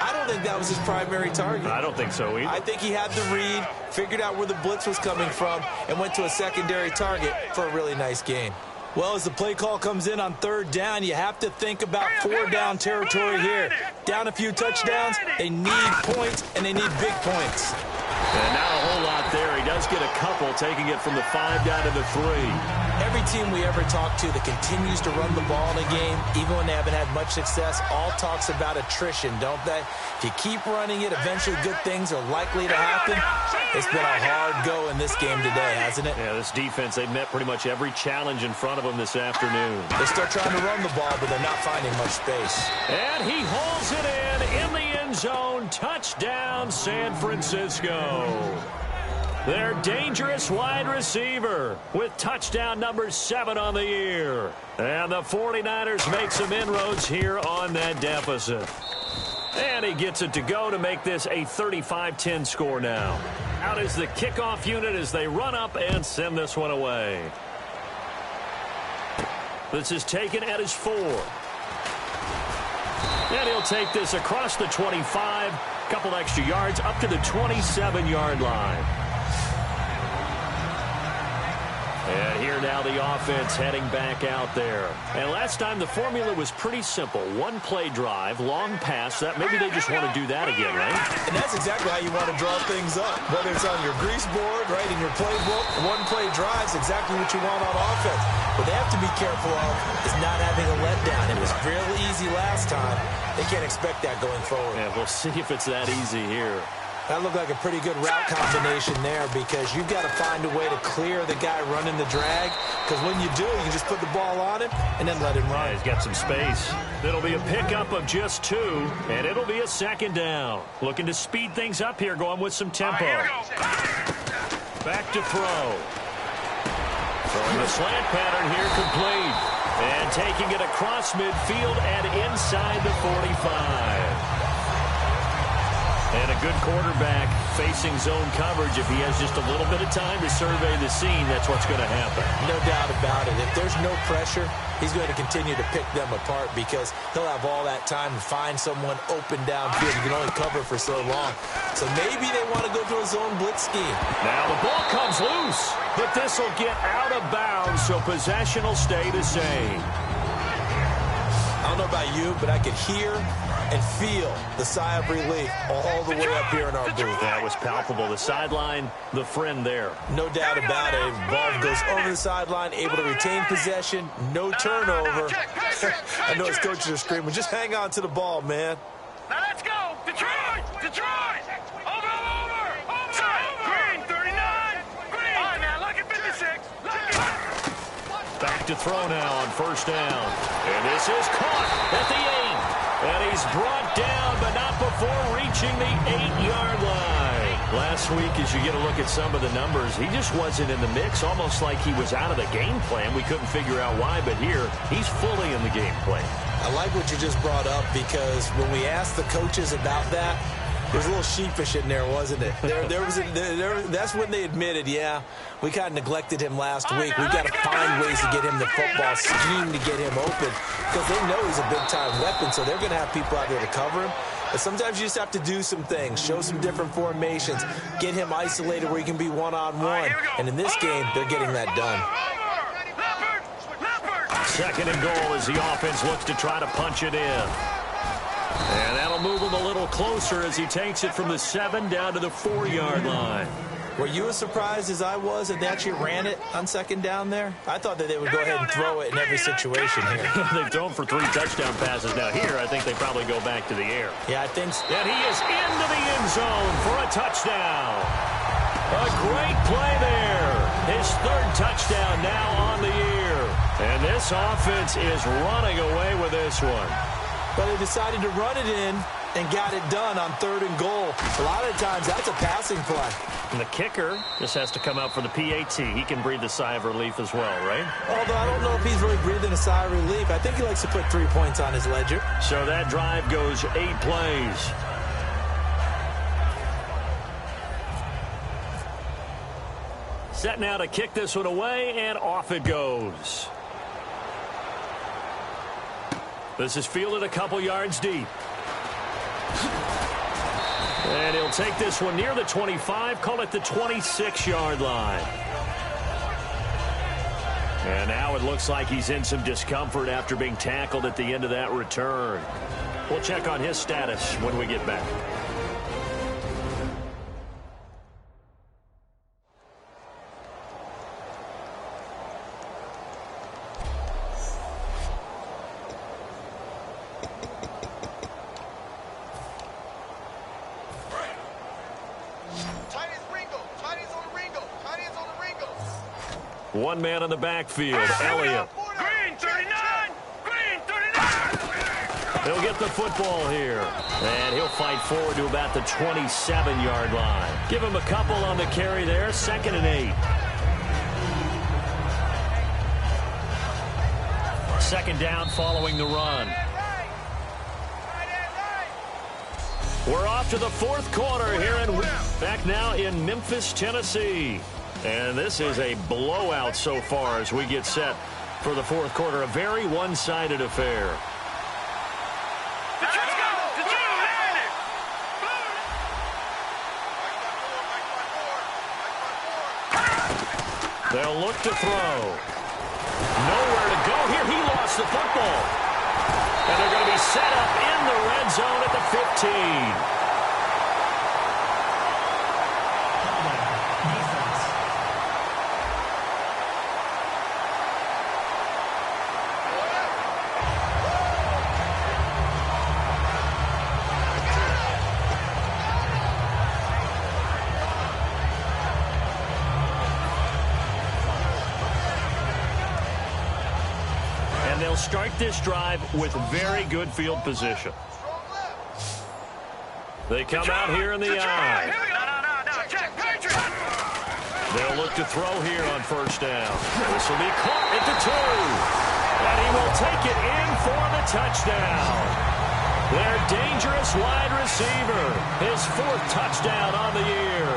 C: I don't think that was his primary target.
B: I don't think so either.
C: I think he had the read, figured out where the blitz was coming from, and went to a secondary target for a really nice gain. Well, as the play call comes in on third down, you have to think about 4-down territory here. Down a few touchdowns, they need points, and they need big points.
B: And not a whole lot there. He does get a couple, taking it from the 5 down to the 3.
C: Every team we ever talk to that continues to run the ball in a game, even when they haven't had much success, all talks about attrition, don't they? If you keep running it, eventually good things are likely to happen. It's been a hard go in this game today, hasn't it?
B: Yeah, this defense, they've met pretty much every challenge in front of them this afternoon.
C: They're still trying to run the ball, but they're not finding much space.
B: And he holds it in the end zone. Touchdown, San Francisco. Their dangerous wide receiver with touchdown number 7 on the year. And the 49ers make some inroads here on that deficit. And he gets it to go to make this a 35-10 score now. Out is the kickoff unit as they run up and send this one away. This is taken at his 4. And he'll take this across the 25, couple extra yards up to the 27-yard line. And here now the offense heading back out there. And last time the formula was pretty simple. 1-play drive, long pass. That maybe they just want to do that again, right?
C: And that's exactly how you want to draw things up. Whether it's on your grease board, right, in your playbook, 1-play drive is exactly what you want on offense. What they have to be careful of is not having a letdown. It was real easy last time. They can't expect that going forward.
B: Yeah, we'll see if it's that easy here.
C: That looked like a pretty good route combination there because you've got to find a way to clear the guy running the drag because when you do, you can just put the ball on him and then let him run.
B: Yeah, he's got some space. It'll be a pickup of just 2, and it'll be a second down. Looking to speed things up here, going with some tempo. Back to throw. Throwing the slant pattern here complete. And taking it across midfield and inside the 45. And a good quarterback facing zone coverage. If he has just a little bit of time to survey the scene, that's what's going to happen.
C: No doubt about it. If there's no pressure, he's going to continue to pick them apart because he'll have all that time to find someone open downfield. You can only cover for so long. So maybe they want to go to a zone blitz scheme.
B: Now the ball comes loose, but this will get out of bounds, so possession will stay the same.
C: I don't know about you, but I could hear and feel the sigh of relief all the way up here in our booth.
B: That was palpable. The sideline, the friend there.
C: No doubt about it. Ball goes over the sideline, able to retain possession, no turnover. I know his coaches are screaming, just hang on to the ball, man.
G: Now let's go! Detroit! Detroit! Over! Green, 39! Green! All right, now look at 56.
B: Back to throw now on first down. And this is caught at the 8. And he's brought down, but not before approaching the 8-yard line. Last week, as you get a look at some of the numbers, he just wasn't in the mix, almost like he was out of the game plan. We couldn't figure out why, but here, he's fully in the game plan.
C: I like what you just brought up, because when we asked the coaches about that, there's a little sheepish in there, wasn't it? That's when they admitted, yeah, we kind of neglected him last week. We've got to find ways to get him the football, scheme to get him open, because they know he's a big-time weapon, so they're going to have people out there to cover him. But sometimes you just have to do some things, show some different formations, get him isolated where he can be one-on-one. And in this game, they're getting that done.
B: Second and goal as the offense looks to try to punch it in. And that'll move him a little closer as he takes it from the 7 down to the 4-yard line.
C: Were you as surprised as I was that they actually ran it on second down there? I thought that they would go ahead and throw it in every situation here.
B: They've thrown for 3 touchdown passes. Now here, I think they probably go back to the air.
C: Yeah, I think so.
B: And he is into the end zone for a touchdown. A great play there. His 3rd touchdown now on the year. And this offense is running away with this one.
C: But they decided to run it in and got it done on 3rd and goal. A lot of times, that's a passing play.
B: And the kicker just has to come out for the PAT. He can breathe a sigh of relief as well, right?
C: Although I don't know if he's really breathing a sigh of relief. I think he likes to put 3 points on his ledger.
B: So that drive goes 8 plays. Set now to kick this one away, and off it goes. This is fielded a couple yards deep. And he'll take this one near the 25, call it the 26-yard line. And now it looks like he's in some discomfort after being tackled at the end of that return. We'll check on his status when we get back. One man on the backfield, Elliott.
G: Green 39! Green 39!
B: He'll get the football here. And he'll fight forward to about the 27-yard line. Give him a couple on the carry there, 2nd and 8. 2nd down following the run. We're off to the 4th quarter here, and back now in Memphis, Tennessee. And this is a blowout so far as we get set for the 4th quarter. A very one-sided affair. They'll look to throw. Nowhere to go here. He lost the football. And they're going to be set up in the red zone at the 15. They'll start this drive with very good field position. They come out here in the I. They'll look to throw here on 1st down. This will be caught at the 2. And he will take it in for the touchdown. Their dangerous wide receiver. His 4th touchdown on the year.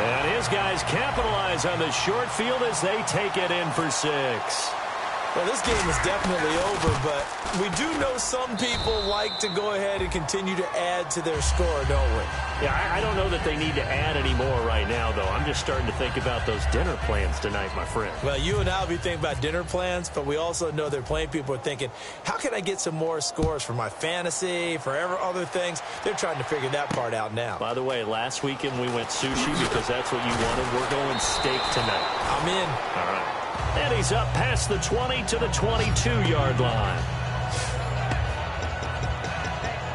B: And his guys capitalize on the short field as they take it in for 6.
C: Well, this game is definitely over, but we do know some people like to go ahead and continue to add to their score, don't we?
B: Yeah, I don't know that they need to add any more right now, though. I'm just starting to think about those dinner plans tonight, my friend.
C: Well, you and I will be thinking about dinner plans, but we also know that plenty of people are thinking, how can I get some more scores for my fantasy, for other things? They're trying to figure that part out now.
B: By the way, last weekend we went sushi because that's what you wanted. We're going steak tonight.
C: I'm in.
B: All right. And he's up past the 20 to the 22-yard line.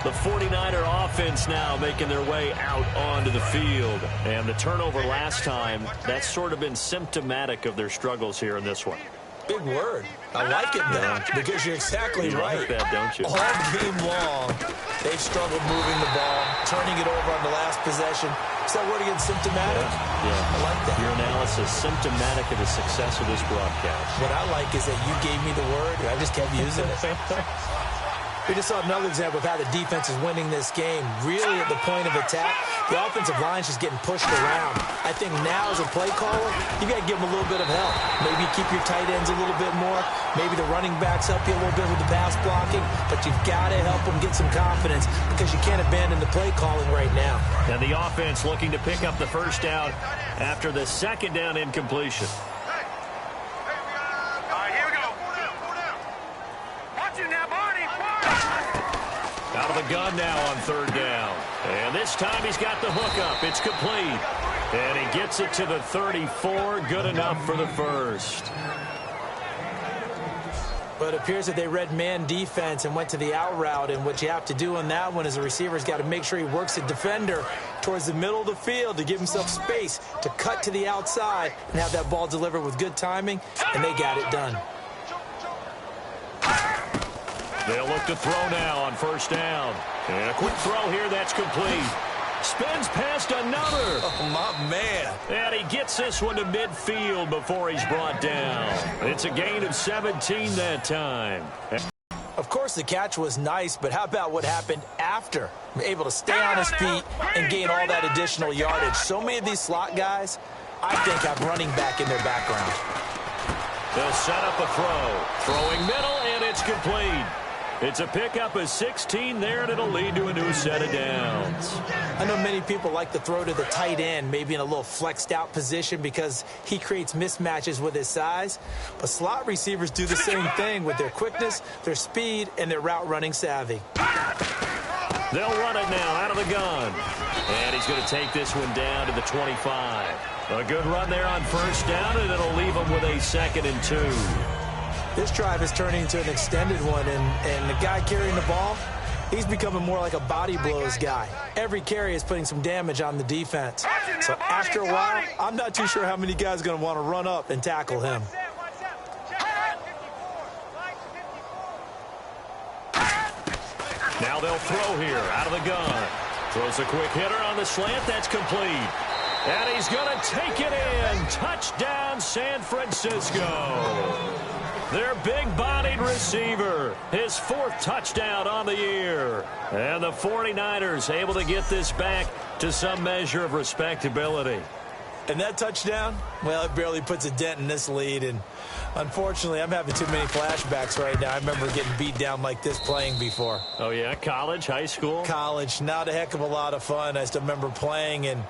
B: The 49er offense now making their way out onto the field. And the turnover last time, that's sort of been symptomatic of their struggles here in this one.
C: Big word. I like it, though, because you're exactly right.
B: You like that, don't you?
C: All game long, they've struggled moving the ball, turning it over on the last possession. Is that word again symptomatic?
B: Yeah.
C: I like that.
B: Your analysis symptomatic of the success of this broadcast.
C: What I like is that you gave me the word, and I just kept using it. We just saw another example of how the defense is winning this game. Really at the point of attack, the offensive line's just getting pushed around. I think now as a play caller, you got to give them a little bit of help. Maybe keep your tight ends a little bit more. Maybe the running backs help you a little bit with the pass blocking. But you've got to help them get some confidence because you can't abandon the play calling right now.
B: And the offense looking to pick up the first down after the second down incompletion. Out of the gun now on third down. And this time he's got the hook up. It's complete. And he gets it to the 34. Good enough for the first.
C: But it appears that they read man defense and went to the out route. And what you have to do on that one is the receiver's got to make sure he works the defender towards the middle of the field to give himself space to cut to the outside and have that ball delivered with good timing. And they got it done.
B: They'll look to throw now on first down. And a quick throw here that's complete. Spins past another.
C: Oh, my man.
B: And he gets this one to midfield before he's brought down. It's a gain of 17 that time.
C: Of course, the catch was nice, but how about what happened after? Able to stay on his feet and gain all that additional yardage. So many of these slot guys, I think, have running back in their background.
B: They'll set up a throw. Throwing middle, and it's complete. It's a pickup of 16 there, and it'll lead to a new set of downs.
C: I know many people like to throw to the tight end, maybe in a little flexed out position because he creates mismatches with his size. But slot receivers do the same thing with their quickness, their speed, and their route running savvy.
B: They'll run it now out of the gun. And he's going to take this one down to the 25. A good run there on first down, and it'll leave him with a 2nd and 2.
C: This drive is turning into an extended one, and the guy carrying the ball, he's becoming more like a body blows guy. Every carry is putting some damage on the defense. So after a while, I'm not too sure how many guys are going to want to run up and tackle him.
B: Now they'll throw here out of the gun. Throws a quick hitter on the slant. That's complete. And he's going to take it in. Touchdown, San Francisco. Their big-bodied receiver, his 4th touchdown on the year. And the 49ers able to get this back to some measure of respectability.
C: And that touchdown, well, it barely puts a dent in this lead. And unfortunately, I'm having too many flashbacks right now. I remember getting beat down like this playing before.
B: Oh, yeah? College, high school?
C: College, not a heck of a lot of fun. I still remember playing and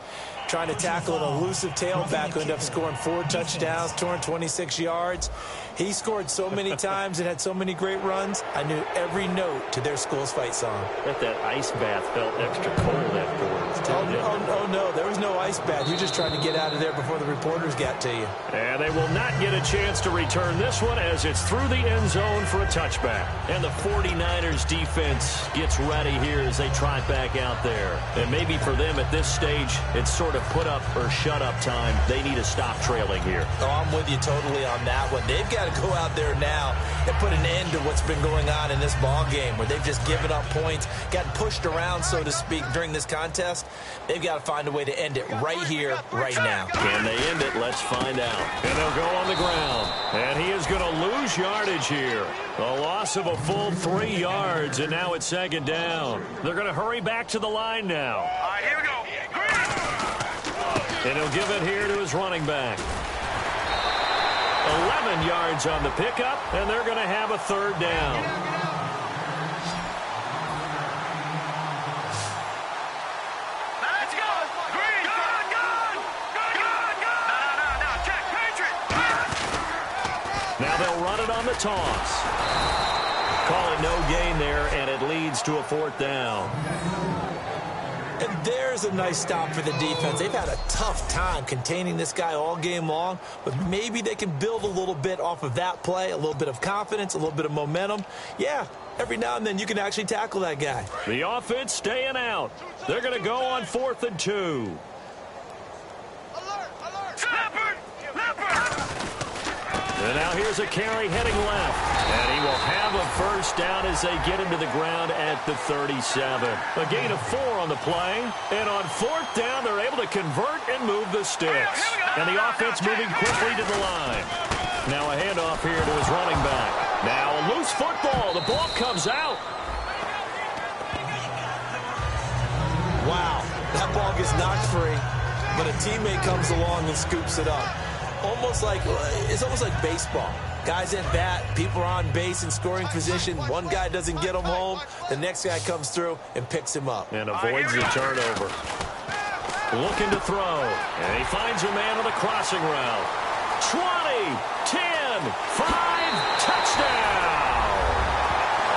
C: trying to tackle an elusive tailback who ended up scoring 4 touchdowns, 226 yards. He scored so many times and had so many great runs, I knew every note to their school's fight song.
B: Bet that ice bath felt extra cold afterwards, too,
C: Oh, no, there was no ice bath. You just tried to get out of there before the reporters got to you.
B: And they will not get a chance to return this one as it's through the end zone for a touchback. And the 49ers defense gets ready here as they trot back out there. And maybe for them at this stage, it's sort of put up or shut up time. They need to stop trailing here.
C: Oh, I'm with you totally on that one. They've got to go out there now and put an end to what's been going on in this ball game where they've just given up points, gotten pushed around, so to speak, during this contest. They've got to find a way to end it right here, right now.
B: Can they end it? Let's find out. And they'll go on the ground. And he is going to lose yardage here. A loss of a full 3 yards, and now it's 2nd down. They're going to hurry back to the line now.
G: All right, here we go.
B: And he'll give it here to his running back. 11 yards on the pickup, and they're going to have a 3rd down.
G: Let's go. Green. Good. No, check. Patriot.
B: Now they'll run it on the toss. Call it no gain there, and it leads to a 4th down.
C: And there's a nice stop for the defense. They've had a tough time containing this guy all game long, but maybe they can build a little bit off of that play, a little bit of confidence, a little bit of momentum. Yeah, every now and then you can actually tackle that guy.
B: The offense staying out. They're going to go on 4th and 2.
G: Leopard.
B: And now here's a carry heading left. And he will have a first down as they get him to the ground at the 37. A gain of 4 on the play. And on 4th down, they're able to convert and move the sticks. And the offense moving quickly to the line. Now a handoff here to his running back. Now a loose football. The ball comes out.
C: Wow, that ball gets knocked free, but a teammate comes along and scoops it up. It's almost like baseball. Guys at bat, people are on base in scoring position. One guy doesn't get him home. The next guy comes through and picks him up.
B: And avoids the turnover. Looking to throw. And he finds a man on the crossing route. 20, 10, 5, touchdown.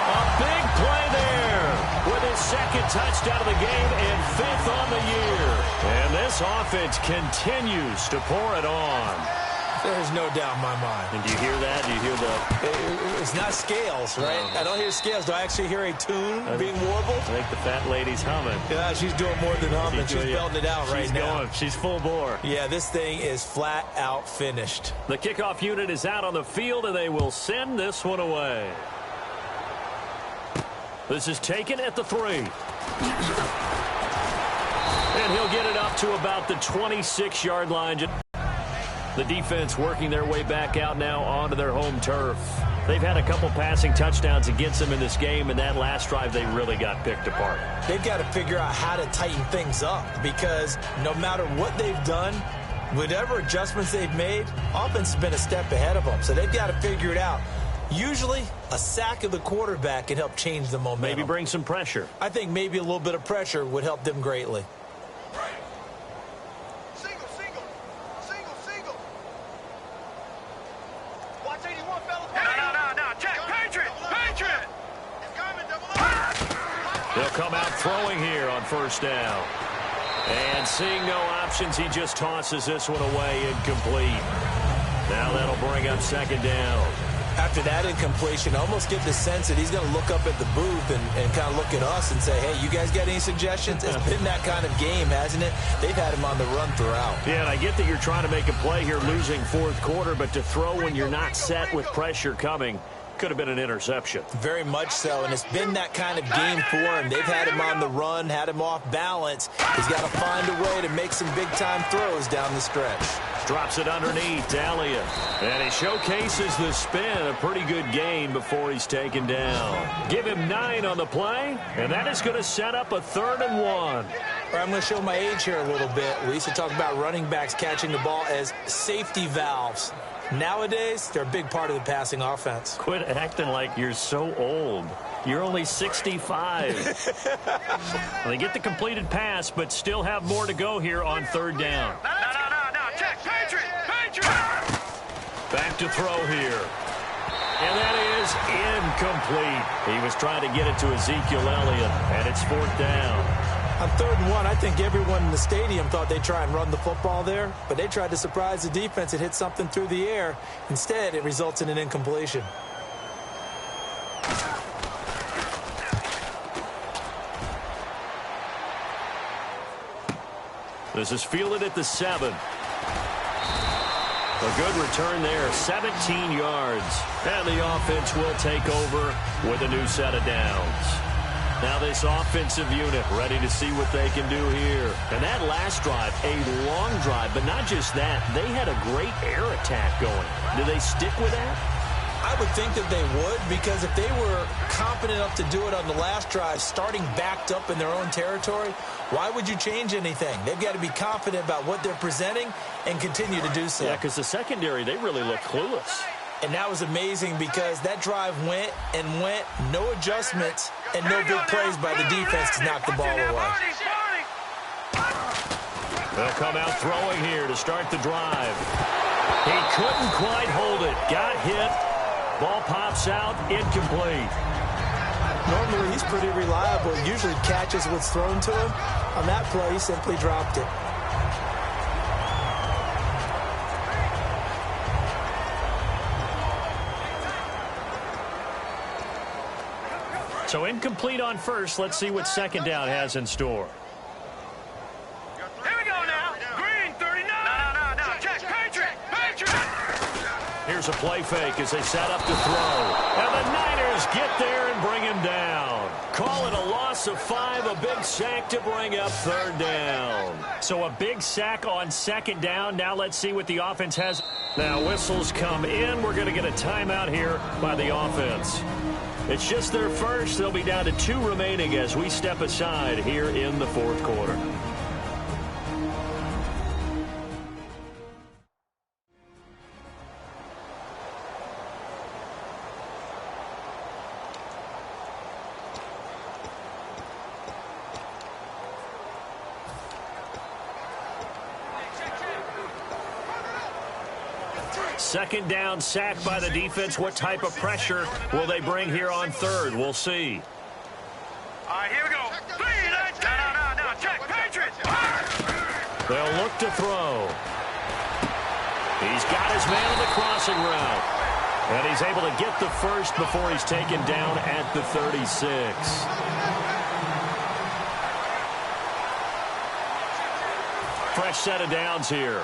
B: A big play there with his second touchdown of the game and 5th on the year. And this offense continues to pour it on.
C: There's no doubt in my mind.
B: And do you hear that? Do you hear the...
C: It's not scales, right? No. I don't hear scales. Do I actually hear a tune being warbled?
B: I think the fat lady's humming.
C: Yeah, she's doing more than humming. She's belting it out right now.
B: She's full bore.
C: Yeah, this thing is flat out finished.
B: The kickoff unit is out on the field, and they will send this one away. This is taken at the 3. And he'll get it up to about the 26-yard line. The defense working their way back out now onto their home turf. They've had a couple passing touchdowns against them in this game, and that last drive they really got picked apart.
C: They've got to figure out how to tighten things up because no matter what they've done, whatever adjustments they've made, offense has been a step ahead of them. So they've got to figure it out. Usually, a sack of the quarterback can help change the momentum.
B: Maybe bring some pressure.
C: I think maybe a little bit of pressure would help them greatly.
B: They'll come out throwing here on 1st down. And seeing no options, he just tosses this one away incomplete. Now that'll bring up 2nd down.
C: After that incompletion, I almost get the sense that he's going to look up at the booth and kind of look at us and say, hey, you guys got any suggestions? It's been that kind of game, hasn't it? They've had him on the run throughout.
B: Yeah, and I get that you're trying to make a play here losing 4th quarter, but to throw when you're not set with pressure coming could have been an interception.
C: Very much so, and it's been that kind of game for him. They've had him on the run, had him off balance. He's got to find a way to make some big-time throws down the stretch.
B: Drops it underneath to Elliott. And he showcases the spin. A pretty good gain before he's taken down. Give him 9 on the play, and that is going to set up a 3rd and 1.
C: I'm going to show my age here a little bit. We used to talk about running backs catching the ball as safety valves. Nowadays, they're a big part of the passing offense.
B: Quit acting like you're so old. You're only 65. Well, they get the completed pass, but still have more to go here on 3rd down.
G: No. Check. Patriot.
B: Back to throw here. And that is incomplete. He was trying to get it to Ezekiel Elliott, and it's 4th down.
C: On 3rd and 1, I think everyone in the stadium thought they'd try and run the football there, but they tried to surprise the defense and hit something through the air. Instead, it results in an incompletion.
B: This is fielded at the 7. A good return there, 17 yards. And the offense will take over with a new set of downs. Now this offensive unit ready to see what they can do here. And that last drive, a long drive, but not just that. They had a great air attack going. Do they stick with that?
C: I would think that they would, because if they were confident enough to do it on the last drive, starting backed up in their own territory, why would you change anything? They've got to be confident about what they're presenting and continue to do so.
B: Yeah, because the secondary, they really look clueless.
C: And that was amazing because that drive went, no adjustments, and no big plays by the defense to knock the ball away.
B: They'll come out throwing here to start the drive. He couldn't quite hold it. Got hit. Ball pops out, incomplete.
C: Normally, he's pretty reliable. Usually catches what's thrown to him. On that play, he simply dropped it.
B: So incomplete on 1st. Let's see what 2nd down has in store.
G: Here we go now. Green, 39. No. Check. Patriot.
B: Here's a play fake as they set up to throw. And the Niners get there and bring him down. Call it a loss of 5, a big sack to bring up third down.
H: So a big sack on second down. Now let's see what the offense has.
B: Now whistles come in. We're going to get a timeout here by the offense. It's just their first. They'll be down to 2 remaining as we step aside here in the fourth quarter. Second down, sack by the defense. What type of pressure will they bring here on third? We'll see.
G: All right, here we go. No, check, Patriots.
B: They'll look to throw. He's got his man on the crossing route. And he's able to get the first before he's taken down at the 36. Fresh set of downs here.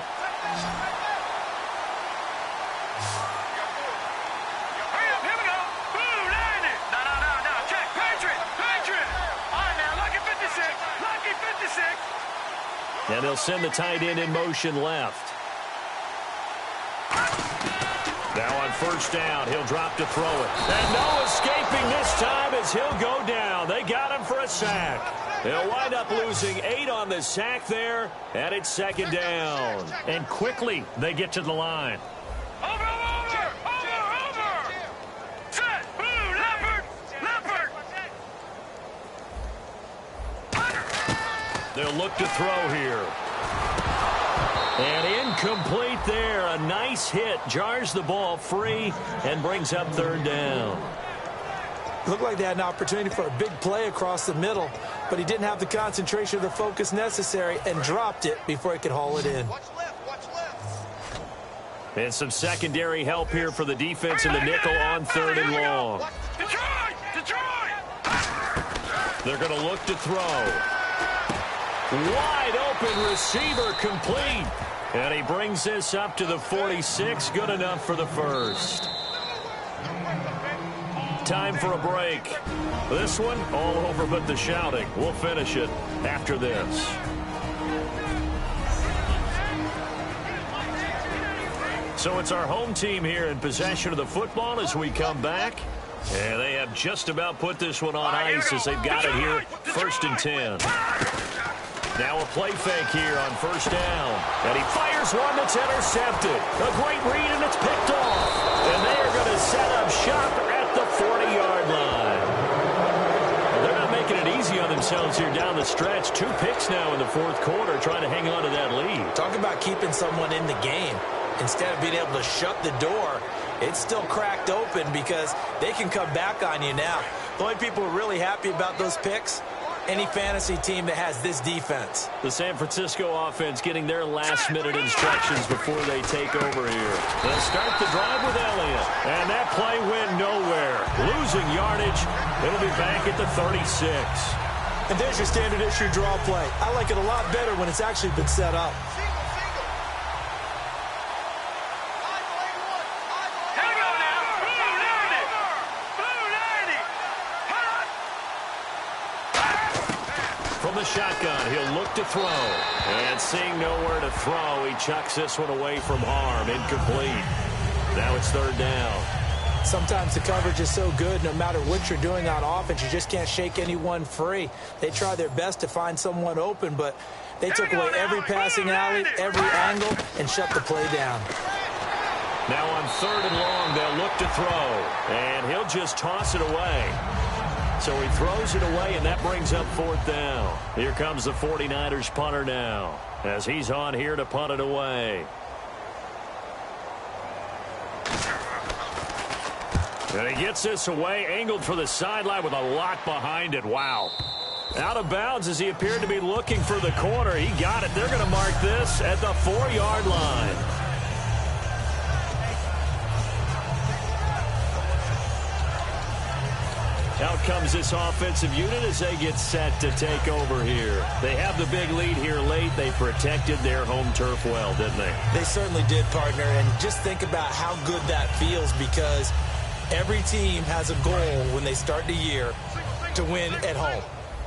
B: And they'll send the tight end in motion left. Now on first down, he'll drop to throw it. And no escaping this time as he'll go down. They got him for a sack. They'll wind up losing 8 on the sack there, and it's second down.
H: And quickly, they get to the line.
G: Over. Set, blue, leopard.
B: They'll look to throw here. And incomplete there. A nice hit. Jars the ball free and brings up third down.
C: Looked like they had an opportunity for a big play across the middle, but he didn't have the concentration or the focus necessary and dropped it before he could haul it in.
B: And some secondary help here for the defense in the nickel on third and long.
G: Detroit!
B: They're going to look to throw. Wide open receiver complete. And he brings this up to the 46. Good enough for the first. Time for a break. This one all over but the shouting. We'll finish it after this. So it's our home team here in possession of the football as we come back. And they have just about put this one on ice as they've got it here, 1st and 10. Now a play fake here on first down. And he fires one that's intercepted. A great read, and it's picked off. And they are going to set up shop at the 40-yard line. Well, they're not making it easy on themselves here down the stretch. 2 picks now in the fourth quarter trying to hang on to that lead.
C: Talk about keeping someone in the game. Instead of being able to shut the door, it's still cracked open because they can come back on you now. The only people who are really happy about those picks, any fantasy team that has this defense.
B: The San Francisco offense getting their last-minute instructions before they take over here. They'll start the drive with Elliott. And that play went nowhere. Losing yardage. It'll be back at the 36.
C: And there's your standard issue draw play. I like it a lot better when it's actually been set up.
B: From the shotgun, he'll look to throw. And seeing nowhere to throw, he chucks this one away from harm. Incomplete. Now it's third down.
C: Sometimes the coverage is so good, no matter what you're doing on offense, you just can't shake anyone free. They try their best to find someone open, but they took away every passing alley, every angle, and shut the play down.
B: Now on third and long, they'll look to throw. And he'll just toss it away. So he throws it away, and that brings up fourth down. Here comes the 49ers punter now, as he's on here to punt it away. And he gets this away, angled for the sideline with a lot behind it. Wow. Out of bounds as he appeared to be looking for the corner. He got it. They're going to mark this at the 4-yard line. Out comes this offensive unit as they get set to take over here. They have the big lead here late. They protected their home turf well, didn't they?
C: They certainly did, partner. And just think about how good that feels, because every team has a goal when they start the year to win at home.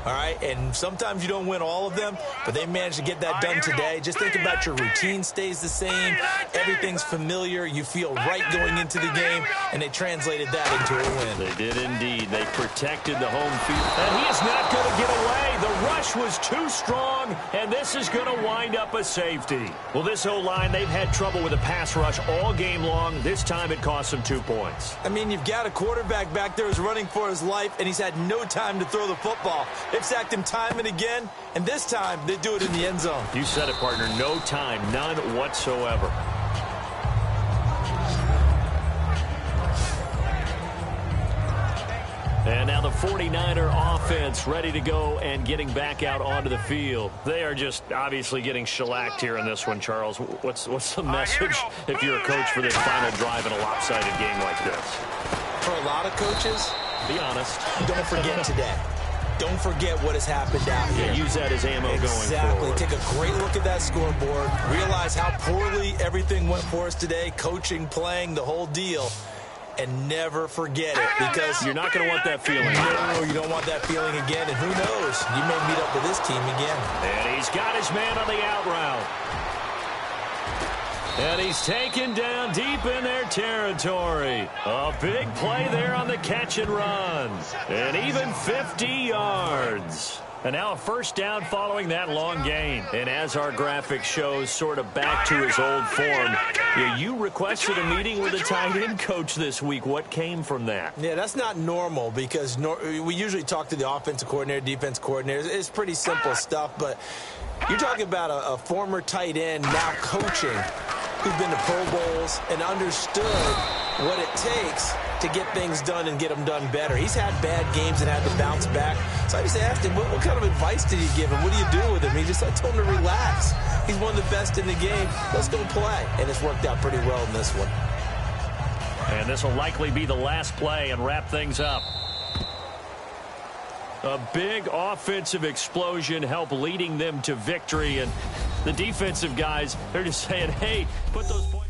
C: All right, and sometimes you don't win all of them, but they managed to get that done today. Just think about your routine stays the same. Everything's familiar. You feel right going into the game, and they translated that into a win.
B: They did indeed. They protected the home field. And he is not going to get away. The rush was too strong, and this is going to wind up a safety. Well, this O-line, they've had trouble with a pass rush all game long. This time it cost them 2 points.
C: I mean, you've got a quarterback back there who's running for his life, and he's had no time to throw the football. They've sacked him time and again, and this time they do it in the end zone.
B: You said it, partner. No time, none whatsoever. And now the 49er offense ready to go and getting back out onto the field. They are just obviously getting shellacked here in this one, Charles. What's the message if you're a coach for this final drive in a lopsided game like this?
C: For a lot of coaches,
B: be honest,
C: don't forget today. Don't forget what has happened out here.
B: Yeah, use that as ammo going forward.
C: Take a great look at that scoreboard. Realize how poorly everything went for us today. Coaching, playing, the whole deal. And never forget it, because
B: you're not going to want that feeling.
C: No, you don't want that feeling again. And who knows? You may meet up with this team again.
B: And he's got his man on the out route. And he's taken down deep in their territory. A big play there on the catch and run. And even 50 yards. And now a first down following that long gain. And as our graphic shows, sort of back to his old form. Yeah, you requested a meeting with a tight end coach this week. What came from that?
C: Yeah, that's not normal, because we usually talk to the offensive coordinator, defense coordinator. It's pretty simple stuff, but you're talking about a former tight end now coaching, who's been to Pro Bowls and understood what it takes to get things done and get them done better. He's had bad games and had to bounce back. So I just asked him, what kind of advice did you give him? What do you do with him? I told him to relax. He's one of the best in the game. Let's go play. And it's worked out pretty well in this one.
B: And this will likely be the last play and wrap things up. A big offensive explosion helped leading them to victory. And the defensive guys, they're just saying, hey, put those points.